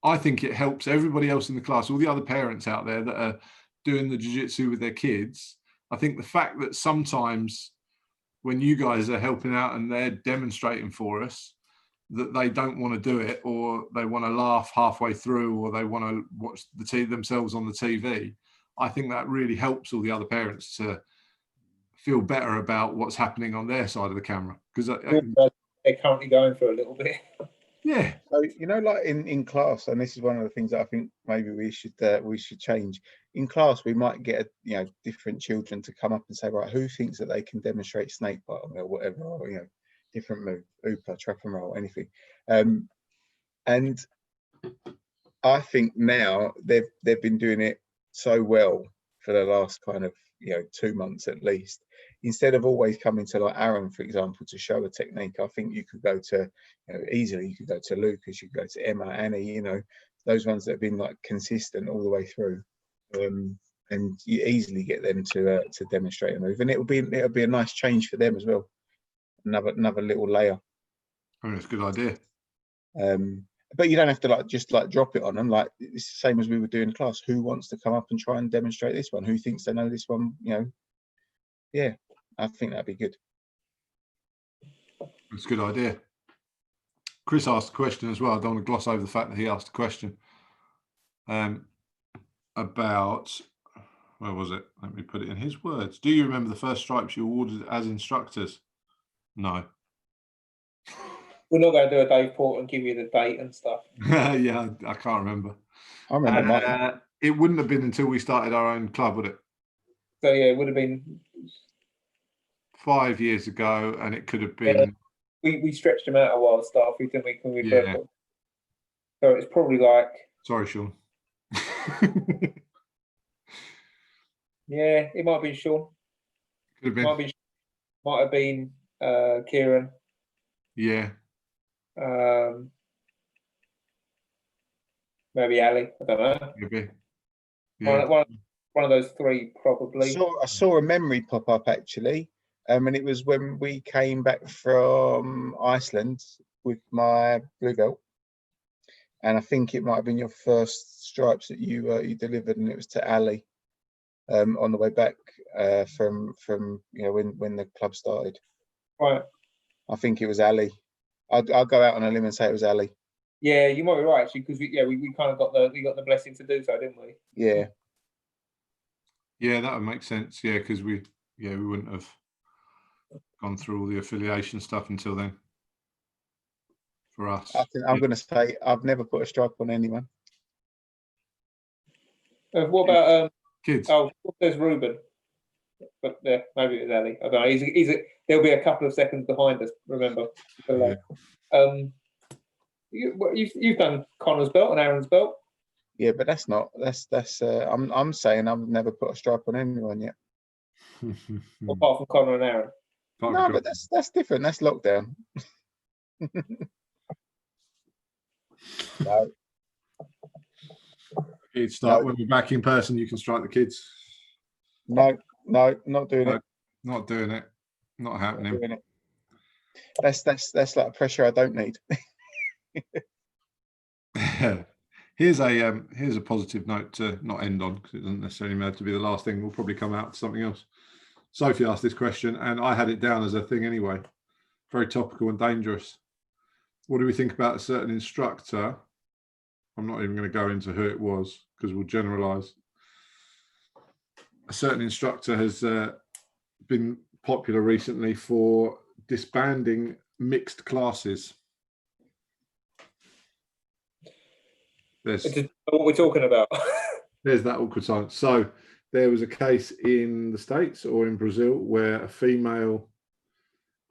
I think it helps everybody else in the class, all the other parents out there that are doing the jiu-jitsu with their kids. I think the fact that sometimes when you guys are helping out and they're demonstrating for us that they don't want to do it, or they want to laugh halfway through, or they want to watch themselves on the TV, I think that really helps all the other parents to feel better about what's happening on their side of the camera. Because they're currently going for a little bit. Yeah. So like in class, and this is one of the things that I think maybe we should change. In class, we might get different children to come up and say, right, who thinks that they can demonstrate snake bite or whatever, or different move, Upa, trap and roll, anything. And I think now they've been doing it so well for the last kind of 2 months at least. Instead of always coming to like Aaron, for example, to show a technique, I think you could go to easily. You could go to Lucas, you could go to Emma, Annie. Those ones that have been like consistent all the way through, and you easily get them to demonstrate a move, and it'll be a nice change for them as well. Another little layer. Oh, that's a good idea. But you don't have to just drop it on them. Like, it's the same as we were doing in class. Who wants to come up and try and demonstrate this one? Who thinks they know this one? Yeah, I think that'd be good. That's a good idea. Chris asked a question as well. I don't want to gloss over the fact that he asked a question about, where was it? Let me put it in his words. Do you remember the first stripes you awarded as instructors? No. We're not going to do a Dave Porter and give you the date and stuff. Yeah, I can't remember. I remember mine. It wouldn't have been until we started our own club, would it? So yeah, it would have been 5 years ago, and it could have Yeah. been. We stretched him out a while, Staff, didn't we, when we first Yeah. got. So it's probably like, Sorry, Sean. yeah, it might have been Sean. Could have been. Might have been Kieran. Yeah. Maybe Ali. I don't know. Maybe. Yeah. One of those three, probably. I saw a memory pop up actually, and it was when we came back from Iceland with my blue belt, and I think it might have been your first stripes that you delivered, and it was to Ali, on the way back from when the club started. Right. I think it was Ali. I'll go out on a limb and say it was Ali. Yeah, you might be right actually, because we kind of got the blessing to do so, didn't we? Yeah. Yeah, that would make sense. Yeah, because we wouldn't have gone through all the affiliation stuff until then. For us, I'm going to say I've never put a stripe on anyone. What about kids? Oh, there's Ruben. But yeah, maybe it's Ali. I don't know. There'll be a couple of seconds behind us. Remember. Yeah. You've done Connor's belt and Aaron's belt. Yeah, but that's I'm saying I've never put a stripe on anyone yet. Apart from Connor and Aaron. No, but that's different. That's lockdown. No. Kids start when we're back in person. You can strike the kids. No, not doing it. Not doing it. Not happening. Not doing it. That's like pressure I don't need. Here's a positive note to not end on, because it doesn't necessarily have to be the last thing. We'll probably come out to something else. Sophie asked this question, and I had it down as a thing anyway. Very topical and dangerous. What do we think about a certain instructor? I'm not even going to go into who it was, because we'll generalize. A certain instructor has been popular recently for disbanding mixed classes. It's what we're talking about. There's that awkward silence. So there was a case in the States or in Brazil where a female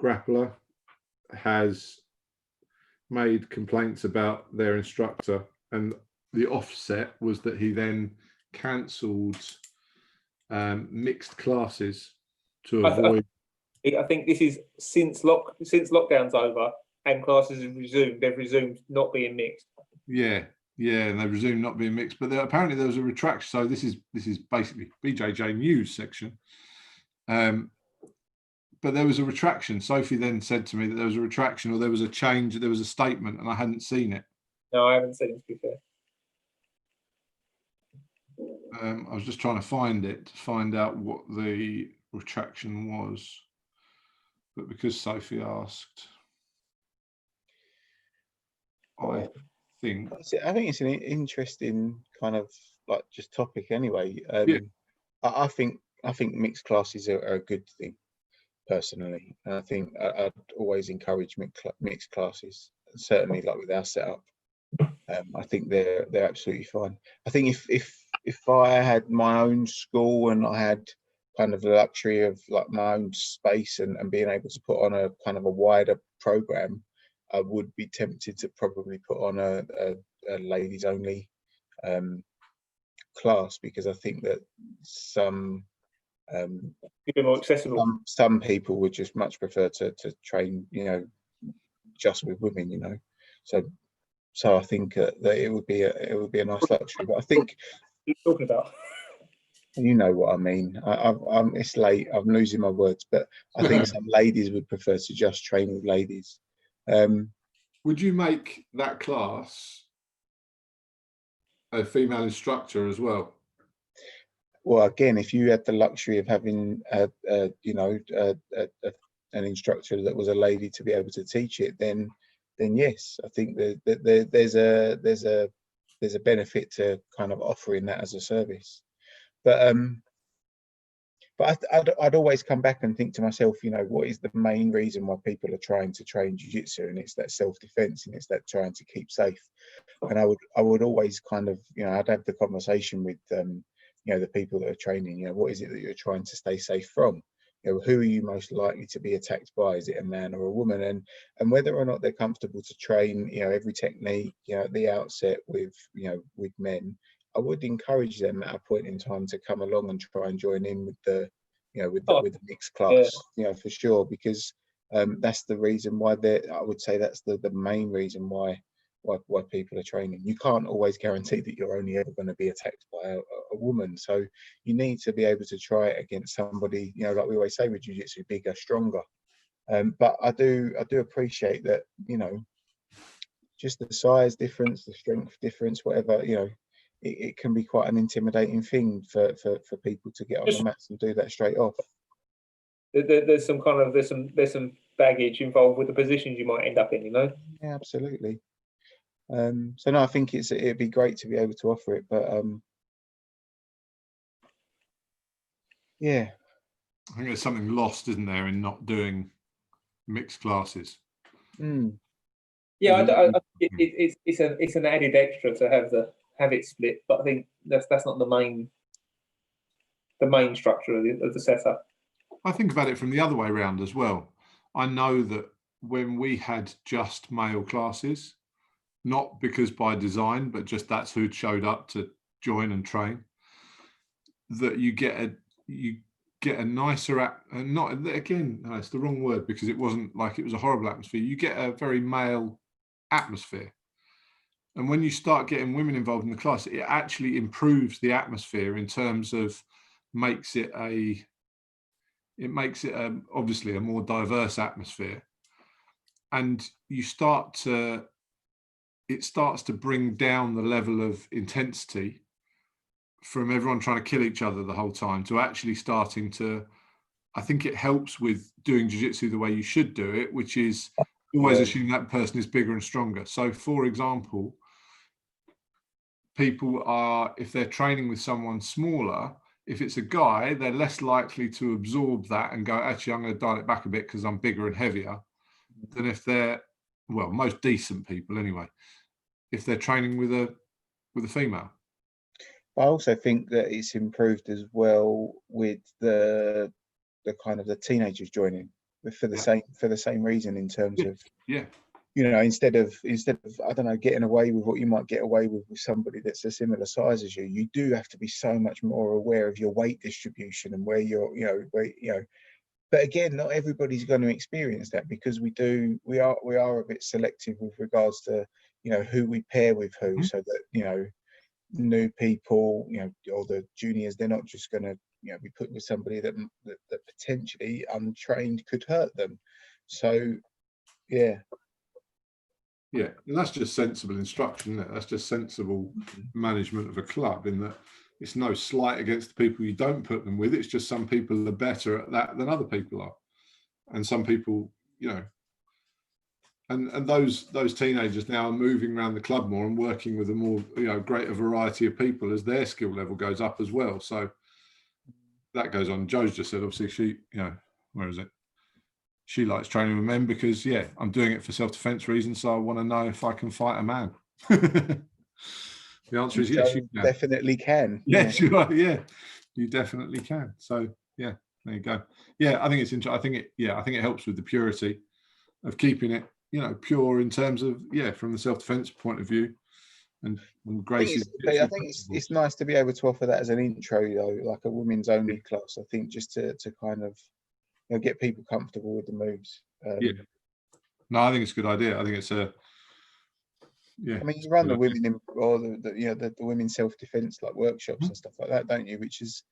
grappler has made complaints about their instructor, and the offset was that he then cancelled mixed classes to avoid. I think this is since lockdown's over and classes have resumed. They've resumed not being mixed. Yeah, and they resumed not being mixed. But apparently there was a retraction. So this is basically BJJ news section. But there was a retraction. Sophie then said to me that there was a retraction, or there was a change, there was a statement, and I hadn't seen it. No, I haven't seen it, to be fair. I was just trying to find it to find out what the retraction was. But because Sophie asked, I think it's an interesting kind of like just topic anyway. I think mixed classes are a good thing personally. And I think I'd always encourage mixed classes, certainly like with our setup. I think they're absolutely fine. I think if I had my own school and I had kind of the luxury of like my own space and being able to put on a kind of a wider program, I would be tempted to probably put on a ladies only class, because I think that some more accessible. Some people would just much prefer to train, just with women, So I think that it would be a nice luxury. But I think what are you talking about? You know what I mean. I'm it's late. I'm losing my words, but I think some ladies would prefer to just train with ladies. Would you make that class a female instructor as well? Well, again, if you had the luxury of having an instructor that was a lady to be able to teach it, then yes, I think that there's a benefit to kind of offering that as a service. But I'd always come back and think to myself, what is the main reason why people are trying to train jiu-jitsu? And it's that self-defense, and it's that trying to keep safe. And I would always kind of, I'd have the conversation with the people that are training, what is it that you're trying to stay safe from? you know, who are you most likely to be attacked by? Is it a man or a woman? And whether or not they're comfortable to train, you know, every technique, you know, at the outset with, you know, with men, I would encourage them at a point in time to come along and try and join in with the, you know, with the mixed class, you know, for sure, because that's the reason why I would say that's the main reason why people are training. You can't always guarantee that you're only ever going to be attacked by a woman, so you need to be able to try it against somebody, you know, like we always say with jiu-jitsu, bigger, stronger. But I do appreciate that, you know, just the size difference, the strength difference, whatever, you know, it can be quite an intimidating thing for people to get on the mats and do that straight off. There's some baggage involved with the positions you might end up in, you know. Yeah, absolutely. So no, I think it'd be great to be able to offer it, but yeah, I think there's something lost, isn't there, in not doing mixed classes. Yeah, it's an added extra to have it split, but I think that's not the main structure of the setup. I think about it from the other way around as well. I know that when we had just male classes, not because by design, but just that's who'd showed up to join and train, that you get a nicer, not again, no, it's the wrong word, because it wasn't like it was a horrible atmosphere. You get a very male atmosphere. And when you start getting women involved in the class, it actually improves the atmosphere in terms of makes it obviously a more diverse atmosphere. And it starts to bring down the level of intensity from everyone trying to kill each other the whole time to actually starting to, I think it helps with doing jiu-jitsu the way you should do it, which is always assuming that person is bigger and stronger. So for example, people are, if they're training with someone smaller, if it's a guy, they're less likely to absorb that and go, actually, I'm going to dial it back a bit because I'm bigger and heavier, than if they're, well, most decent people anyway, if they're training with a female. I also think that it's improved as well with the kind of the teenagers joining for the same reason, in terms of, you know, instead of I don't know, getting away with what you might get away with somebody that's a similar size as you, you do have to be so much more aware of your weight distribution and where you're, you know. But again, not everybody's going to experience that, because we are a bit selective with regards to, you know, who we pair with who, so that, you know, new people, you know, or the juniors, they're not just going to, you know, be put with somebody that potentially untrained could hurt them. So yeah, and that's just sensible instruction, isn't it? That's just sensible management of a club, in that it's no slight against the people you don't put them with. It's just some people are better at that than other people are, and some people, you know, and those teenagers now are moving around the club more and working with a more, you know, greater variety of people as their skill level goes up as well. So that goes on. Joe's just said, obviously, she, you know, where is it? She likes training with men because, I'm doing it for self-defense reasons. So I want to know if I can fight a man. The answer is yes, you can. Definitely can. Yes, you are. Yeah, you definitely can. So there you go. I think it's interesting. I think it helps with the purity of keeping it, you know, pure in terms of, from the self-defense point of view. And Grace, I think it's nice to be able to offer that as an intro, though, like a women's only class. I think just to kind of, you know, get people comfortable with the moves. No, I think it's a good idea. I think it's a I mean, you run the women in, or the women's self-defense like workshops and stuff like that, don't you? Which is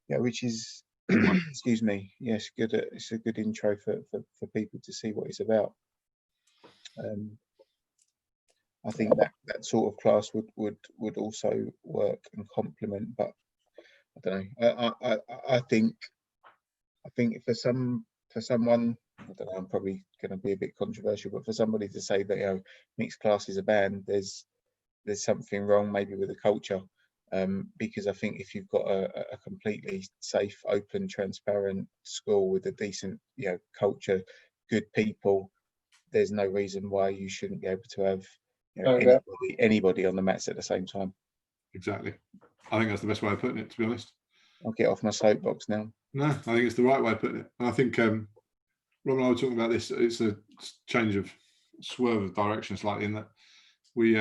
which is excuse me, yes, good. It's a good intro for people to see what it's about. I think that sort of class would also work and complement, but I don't know. I think for someone, I don't know, I'm probably going to be a bit controversial, but for somebody to say that, you know, mixed classes are banned, there's something wrong maybe with the culture, because I think if you've got a completely safe, open, transparent school with a decent, you know, culture, good people, there's no reason why you shouldn't be able to have, you know, anybody on the mats at the same time. Exactly. I think that's the best way of putting it, to be honest. I'll get off my soapbox now. No, I think it's the right way of putting it. And I think Rob and I were talking about this. It's a change of swerve of direction slightly in that we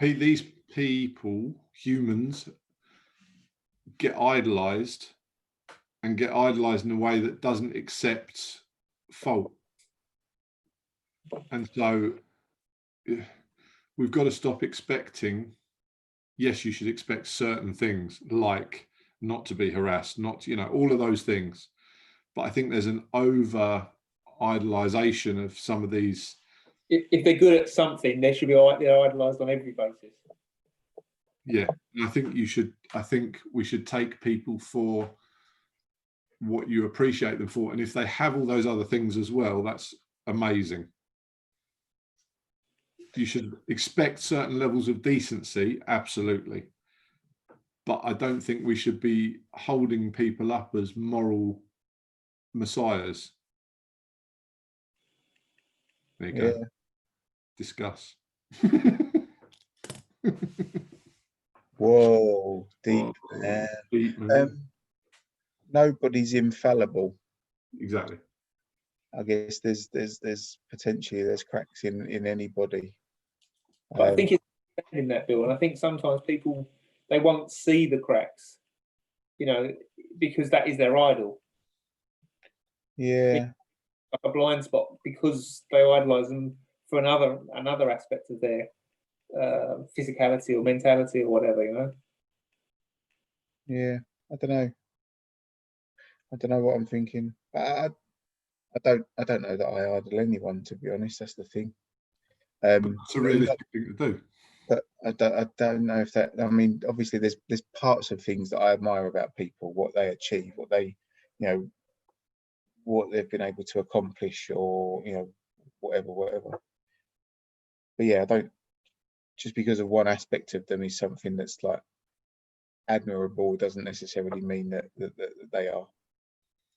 these people, humans, get idolized and get idolized in a way that doesn't accept fault. And so we've got to stop expecting, yes, you should expect certain things like not to be harassed, not, all of those things. But I think there's an over idolization of some of these. If they're good at something, they should be idolized on every basis. Yeah, and I think we should take people for what you appreciate them for. And if they have all those other things as well, that's amazing. You should expect certain levels of decency, absolutely. But I don't think we should be holding people up as moral messiahs. There you go. Discuss. Whoa, deep, man. Deep, man. Nobody's infallible. Exactly. I guess there's potentially cracks in anybody. But I think it's in that, Bill, and I think sometimes people, they won't see the cracks, because that is their idol. Yeah. Like a blind spot, because they idolize them for another aspect of their physicality or mentality or whatever, Yeah, I don't know. I don't know what I'm thinking. I don't know that I idol anyone, to be honest. That's the thing. It's a realistic thing to do. But I don't know if that. I mean, obviously, there's parts of things that I admire about people, what they achieve, what they, what they've been able to accomplish, or whatever. But yeah, I don't. Just because of one aspect of them is something that's like admirable doesn't necessarily mean that they are.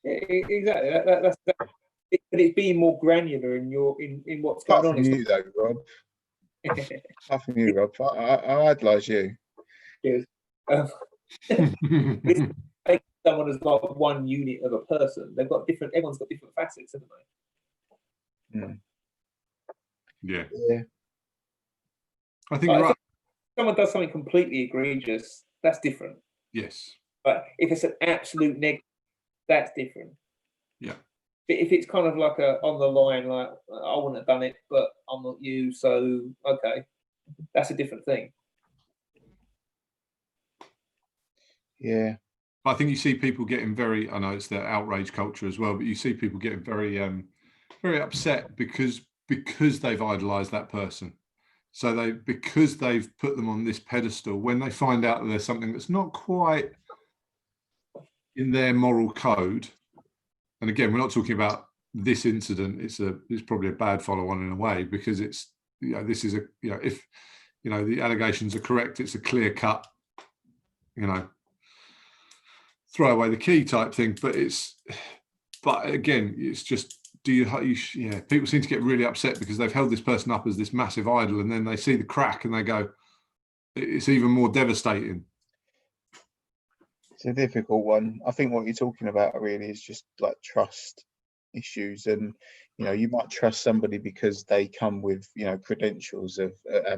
Yeah, exactly. That's but it's being more granular in what's going on. Apart from you, though, Rob. Apart from you, Rob, I idolise you. Yes. Take someone as like one unit of a person. Everyone's got different facets, haven't they? Mm. Yeah. I think you're right. If someone does something completely egregious, that's different. Yes. But if it's an absolute negative, that's different. Yeah. But if it's kind of like on the line, like I wouldn't have done it, but I'm not you, so okay, that's a different thing. Yeah. I think you see people getting very, I know it's the outrage culture as well, but you see people getting very, very upset because they've idolized that person. So because they've put them on this pedestal, when they find out that there's something that's not quite in their moral code, and again, we're not talking about this incident. It's probably a bad follow-on in a way, because it's, this is if the allegations are correct, it's a clear cut, throw away the key type thing. But again, it's just, people seem to get really upset because they've held this person up as this massive idol, and then they see the crack and they go, it's even more devastating. It's a difficult one. I think what you're talking about really is just like trust issues, and you might trust somebody because they come with credentials of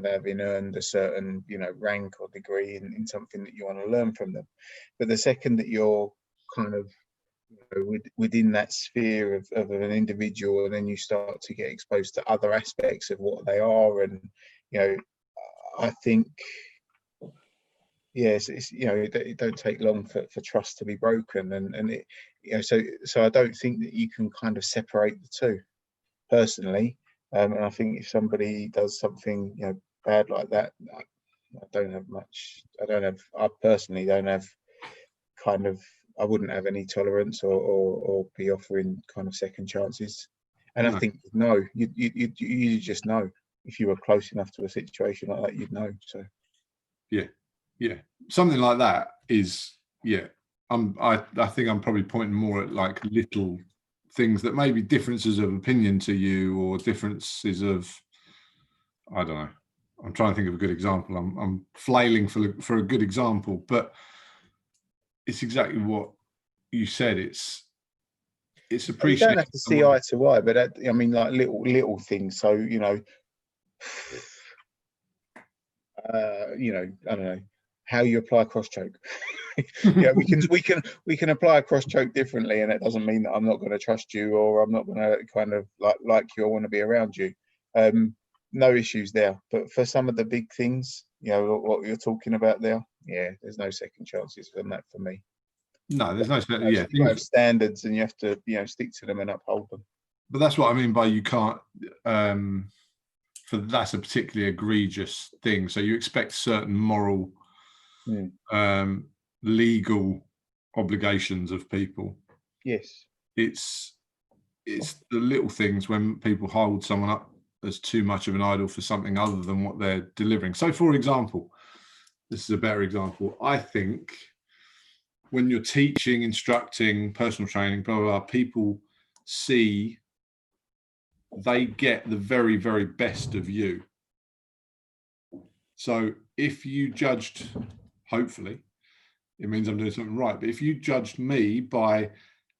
having earned a certain rank or degree in something that you want to learn from them. But the second that you're kind of within that sphere of an individual, and then you start to get exposed to other aspects of what they are, and I think yes, it don't take long for trust to be broken, and it so I don't think that you can kind of separate the two personally, and I think if somebody does something bad like that, I personally don't have kind of, I wouldn't have any tolerance or be offering kind of second chances. And no. I think you just know if you were close enough to a situation like that, you'd know. So yeah, something like that is I think I'm probably pointing more at like little things that may be differences of opinion to you, or differences of, I don't know, I'm trying to think of a good example. I'm flailing for a good example, but it's exactly what you said. It's You appreciating. don't have to see eye to eye, but I mean, like little things. So you know, I don't know how you apply cross choke. Yeah, we can apply a cross choke differently, and it doesn't mean that I'm not going to trust you or I'm not going to kind of like you or want to be around you. No issues there. But for some of the big things, you know, what you're talking about there, yeah, there's no second chances on that for me. No, there's no. You have standards, and you have to, you know, stick to them and uphold them. But that's what I mean by you can't. For that's a particularly egregious thing. So you expect certain moral, legal obligations of people. Yes. It's the little things when people hold someone up as too much of an idol for something other than what they're delivering. So, for example, this is a better example. I think when you're teaching, instructing, personal training, blah, blah, blah, people see they get the very, very best of you. So if you judged, hopefully, it means I'm doing something right. But if you judged me by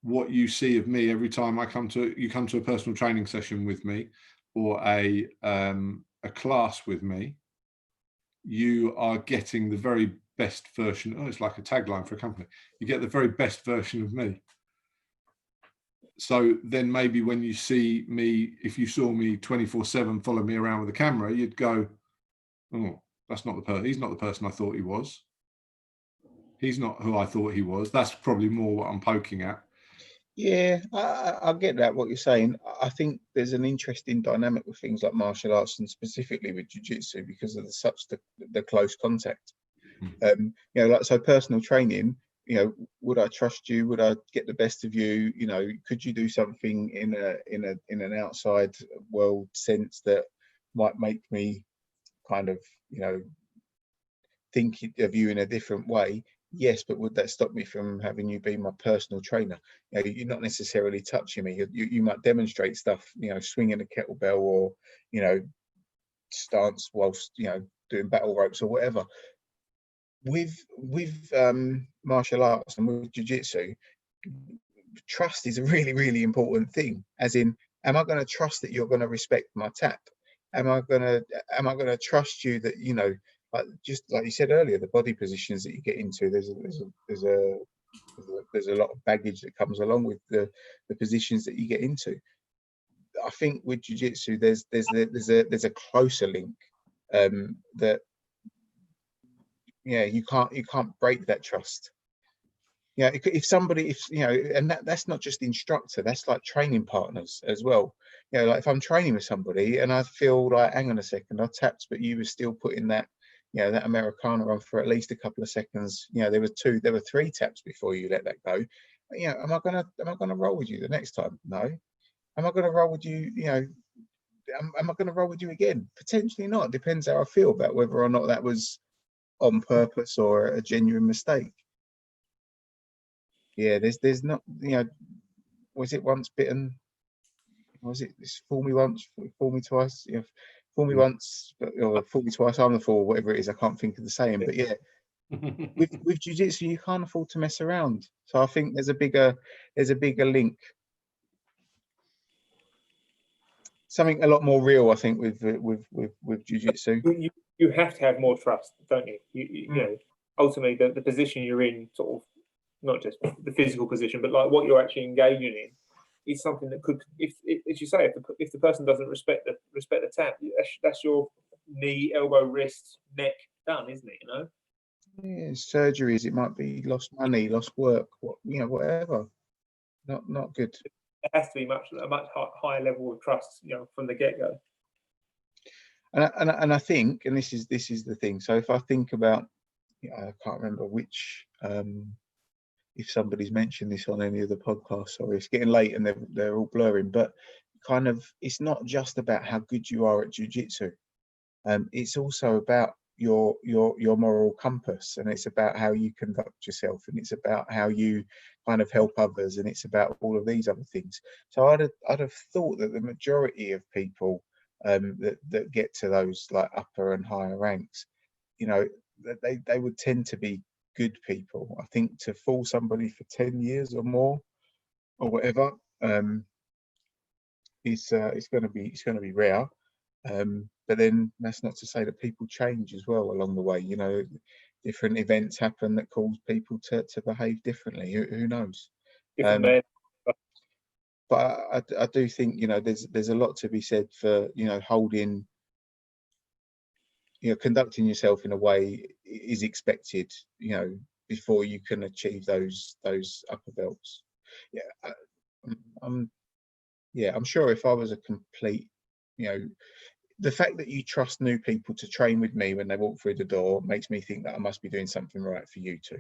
what you see of me every time you come to a personal training session with me or a class with me, you are getting the very best version. Oh, it's like a tagline for a company. You get the very best version of me. So then maybe when you see me, if you saw me 24/7 follow me around with a camera, you'd go, oh, that's not the person. He's not the person I thought he was. He's not who I thought he was. That's probably more what I'm poking at. Yeah, I get that, what you're saying. I think there's an interesting dynamic with things like martial arts and specifically with jiu-jitsu because of the close contact. You know, like, so personal training, you know, would I trust you? Would I get the best of you? You know, could you do something in an outside world sense that might make me kind of, you know, think of you in a different way? Yes, but would that stop me from having you be my personal trainer? You know, you're not necessarily touching me. You might demonstrate stuff, you know, swinging a kettlebell or, you know, stance whilst, you know, doing battle ropes or whatever. With martial arts and with jiu-jitsu, trust is a really, really important thing. As in, am I going to trust that you're going to respect my tap? Am I going to trust you that, you know, like, just like you said earlier, the body positions that you get into, there's a lot of baggage that comes along with the positions that you get into. I think with jiu-jitsu, there's a closer link that, yeah, you can't break that trust. Yeah, if you know, and that's not just instructor, that's like training partners as well. You know, like if I'm training with somebody and I feel like, hang on a second, I tapped, but you were still putting that, you know, that Americana on for at least a couple of seconds. You know, there were 3 taps before you let that go. You know, am I gonna roll with you the next time? No. Am I gonna roll with you? You know, am I gonna roll with you again? Potentially not. Depends how I feel about whether or not that was on purpose or a genuine mistake. Yeah, there's not, you know, was it once bitten? Was it this fool me once, fool me twice? You know, fool me once, or fool me twice, I'm the fool, whatever it is. I can't think of the saying, but yeah, with jiu-jitsu, you can't afford to mess around. So I think there's a bigger link. Something a lot more real, I think, with jiu-jitsu. You have to have more trust, don't you? You know, ultimately the position you're in, sort of, not just the physical position, but like what you're actually engaging in, is something that could, if as you say, if the person doesn't respect the tap, that's your knee, elbow, wrist, neck done, isn't it? You know. Yeah, surgeries. It might be lost money, lost work, you know, whatever. Not good. It has to be a much higher level of trust, you know, from the get go. And I think, and this is the thing. So if I think about, you know, I can't remember which. If somebody's mentioned this on any of the podcasts, sorry, it's getting late and they're all blurring, but kind of, it's not just about how good you are at jiu-jitsu. It's also about your moral compass, and it's about how you conduct yourself, and it's about how you kind of help others, and it's about all of these other things. So I'd have thought that the majority of people that get to those like upper and higher ranks, you know, they would tend to be good people. I think to fool somebody for 10 years or more or whatever, it's going to be rare. But then that's not to say that people change as well along the way. You know, different events happen that cause people to behave differently. Who knows? Different men. But I do think, you know, there's a lot to be said for, you know, holding, you know, conducting yourself in a way is expected, you know, before you can achieve those upper belts. Yeah, I'm sure if I was a complete, you know, the fact that you trust new people to train with me when they walk through the door makes me think that I must be doing something right for you too.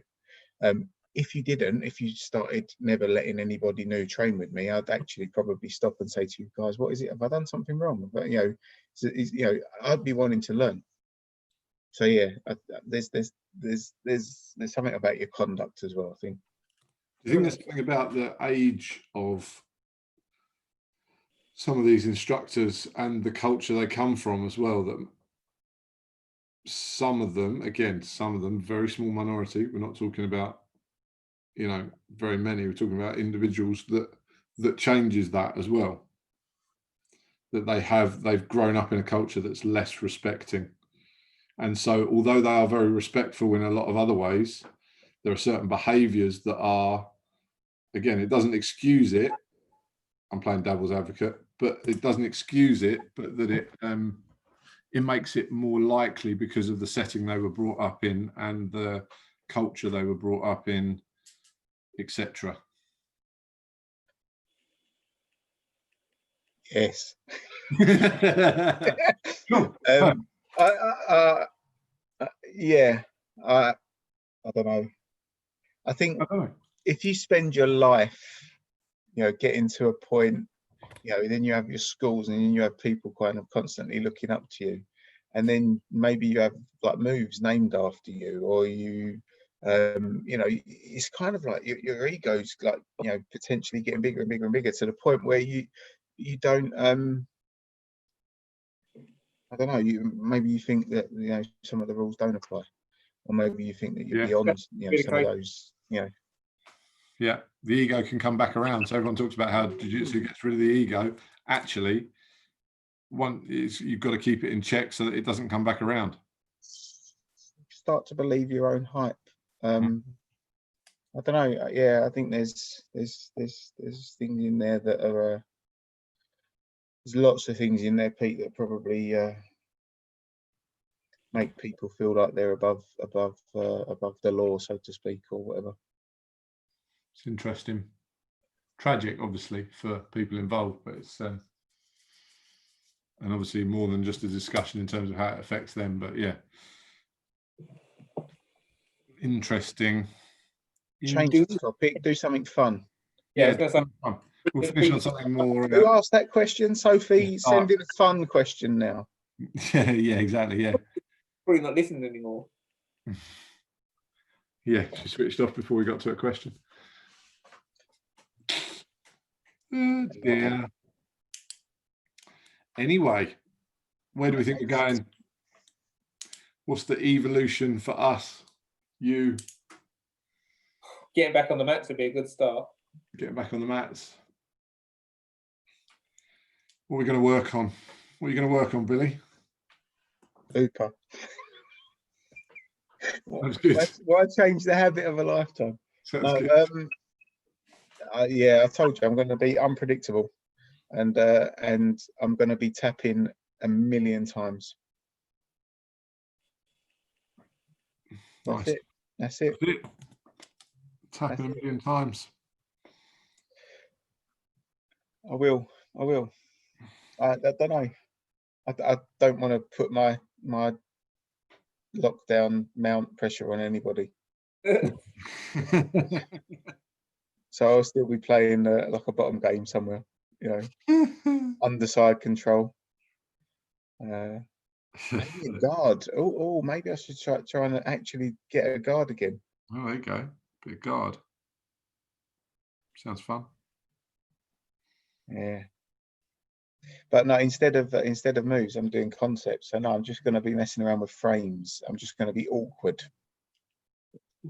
If you didn't, if you started never letting anybody new train with me, I'd actually probably stop and say to you guys, "What is it? Have I done something wrong?" But you know, I'd be wanting to learn. So yeah, there's something about your conduct as well, I think. Do you think there's something about the age of some of these instructors and the culture they come from as well, that some of them, very small minority, we're not talking about, you know, very many, we're talking about individuals that changes that as well, that they've grown up in a culture that's less respecting, and so although they are very respectful in a lot of other ways, there are certain behaviors that are, again, it doesn't excuse it, I'm playing devil's advocate, but it doesn't excuse it, but that it makes it more likely because of the setting they were brought up in and the culture they were brought up in, etc. Yes. Cool. Yeah, I don't know. I think if you spend your life, you know, getting to a point, you know, then you have your schools and then you have people kind of constantly looking up to you, and then maybe you have like moves named after you, or you you know, it's kind of like your ego's like, you know, potentially getting bigger and bigger and bigger to the point where you don't I don't know, maybe you think that, you know, some of the rules don't apply, or maybe you think that you're beyond, you know, some of those, you know. Yeah, the ego can come back around. So everyone talks about how Jiu Jitsu gets rid of the ego. Actually, you've got to keep it in check so that it doesn't come back around. Start to believe your own hype. I don't know. Yeah, I think there's things in there that are there's lots of things in there, Pete, that probably make people feel like they're above the law, so to speak, or whatever. It's interesting. Tragic, obviously, for people involved, but it's and obviously more than just a discussion in terms of how it affects them. But yeah, interesting. Change the topic. Do something fun. Yeah, I was going to say. We'll finish on something more. Who asked that question? Sophie, send in a fun question now. Yeah, exactly. Yeah. Probably not listening anymore. Yeah, she switched off before we got to a question. Oh dear. Anyway, where do we think we're going? What's the evolution for us? You getting back on the mats would be a good start. Getting back on the mats. What are we going to work on? What are you going to work on, Billy? Hooper. That's good. Why change the habit of a lifetime? Yeah, I told you I'm going to be unpredictable, and I'm going to be tapping a million times. That's it. That's it. Tapping a million times. I will. I don't know. I don't want to put my lockdown mount pressure on anybody. So I'll still be playing like a bottom game somewhere, you know, underside control. Maybe a guard. Oh, maybe I should try and actually get a guard again. Oh, there you go. Bit of guard. Sounds fun. Yeah. But no, instead of moves, I'm doing concepts. So no, I'm just going to be messing around with frames. I'm just going to be awkward.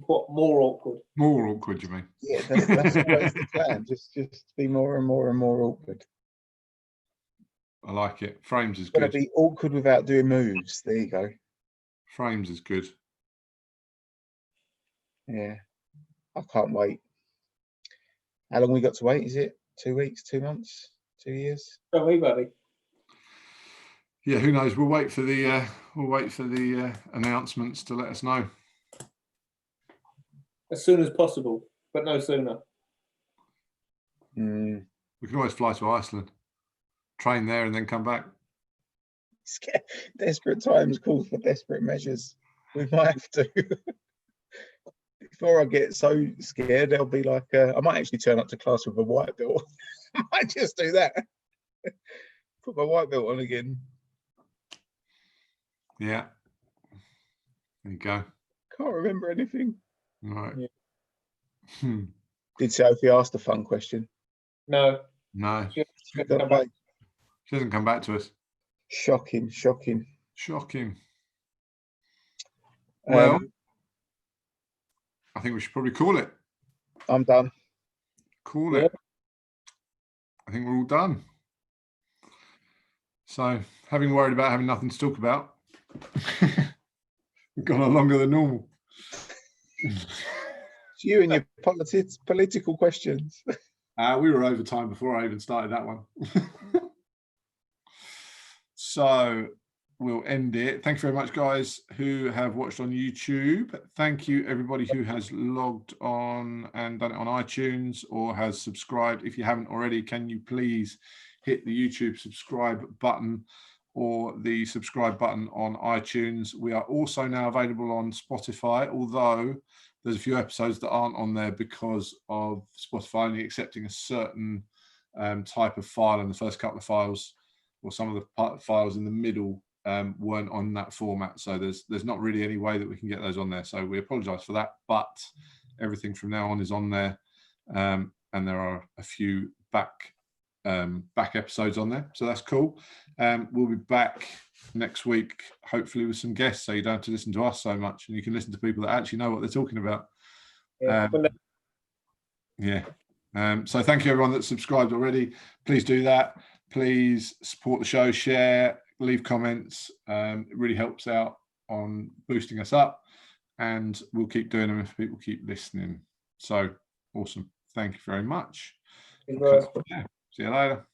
What, more awkward? More awkward, you mean? Yeah, that's always the plan. Just be more and more and more awkward. I like it. Frames is Got to good. be awkward without doing moves. There you go. Frames is good. Yeah, I can't wait. How long we got to wait? Is it 2 weeks, 2 months, 2 years? Tell me, buddy. Yeah, who knows? We'll wait for the announcements to let us know. As soon as possible, but no sooner. We can always fly to Iceland, train there, and then come back. Desperate times call for desperate measures. We might have to. Before I get so scared, I'll be like, I might actually turn up to class with a white belt. I might just do that. Put my white belt on again. Yeah. There you go. Can't remember anything. Right. Yeah. Did Sophie ask the fun question? No. No. She hasn't come back to us. Shocking. Shocking. Well, I think we should probably call it. I'm done. Call it. I think we're all done. So, having worried about having nothing to talk about, we've gone on longer than normal. It's you and your political questions. We were over time before I even started that one. So we'll end it. Thank you very much, guys, who have watched on YouTube. Thank you, everybody who has logged on and done it on iTunes or has subscribed. If you haven't already, can you please hit the YouTube subscribe button or the subscribe button on iTunes. We are also now available on Spotify, although there's a few episodes that aren't on there because of Spotify only accepting a certain type of file, and the first couple of files or some of the files in the middle weren't on that format. So there's not really any way that we can get those on there. So we apologize for that, but everything from now on is on there. And there are a few back episodes on there. So that's cool. We'll be back next week, hopefully with some guests, so you don't have to listen to us so much and you can listen to people that actually know what they're talking about. So thank you everyone that's subscribed already. Please do that. Please support the show, share, leave comments. It really helps out on boosting us up, and we'll keep doing them if people keep listening. So awesome. Thank you very much. Thank you. See you later.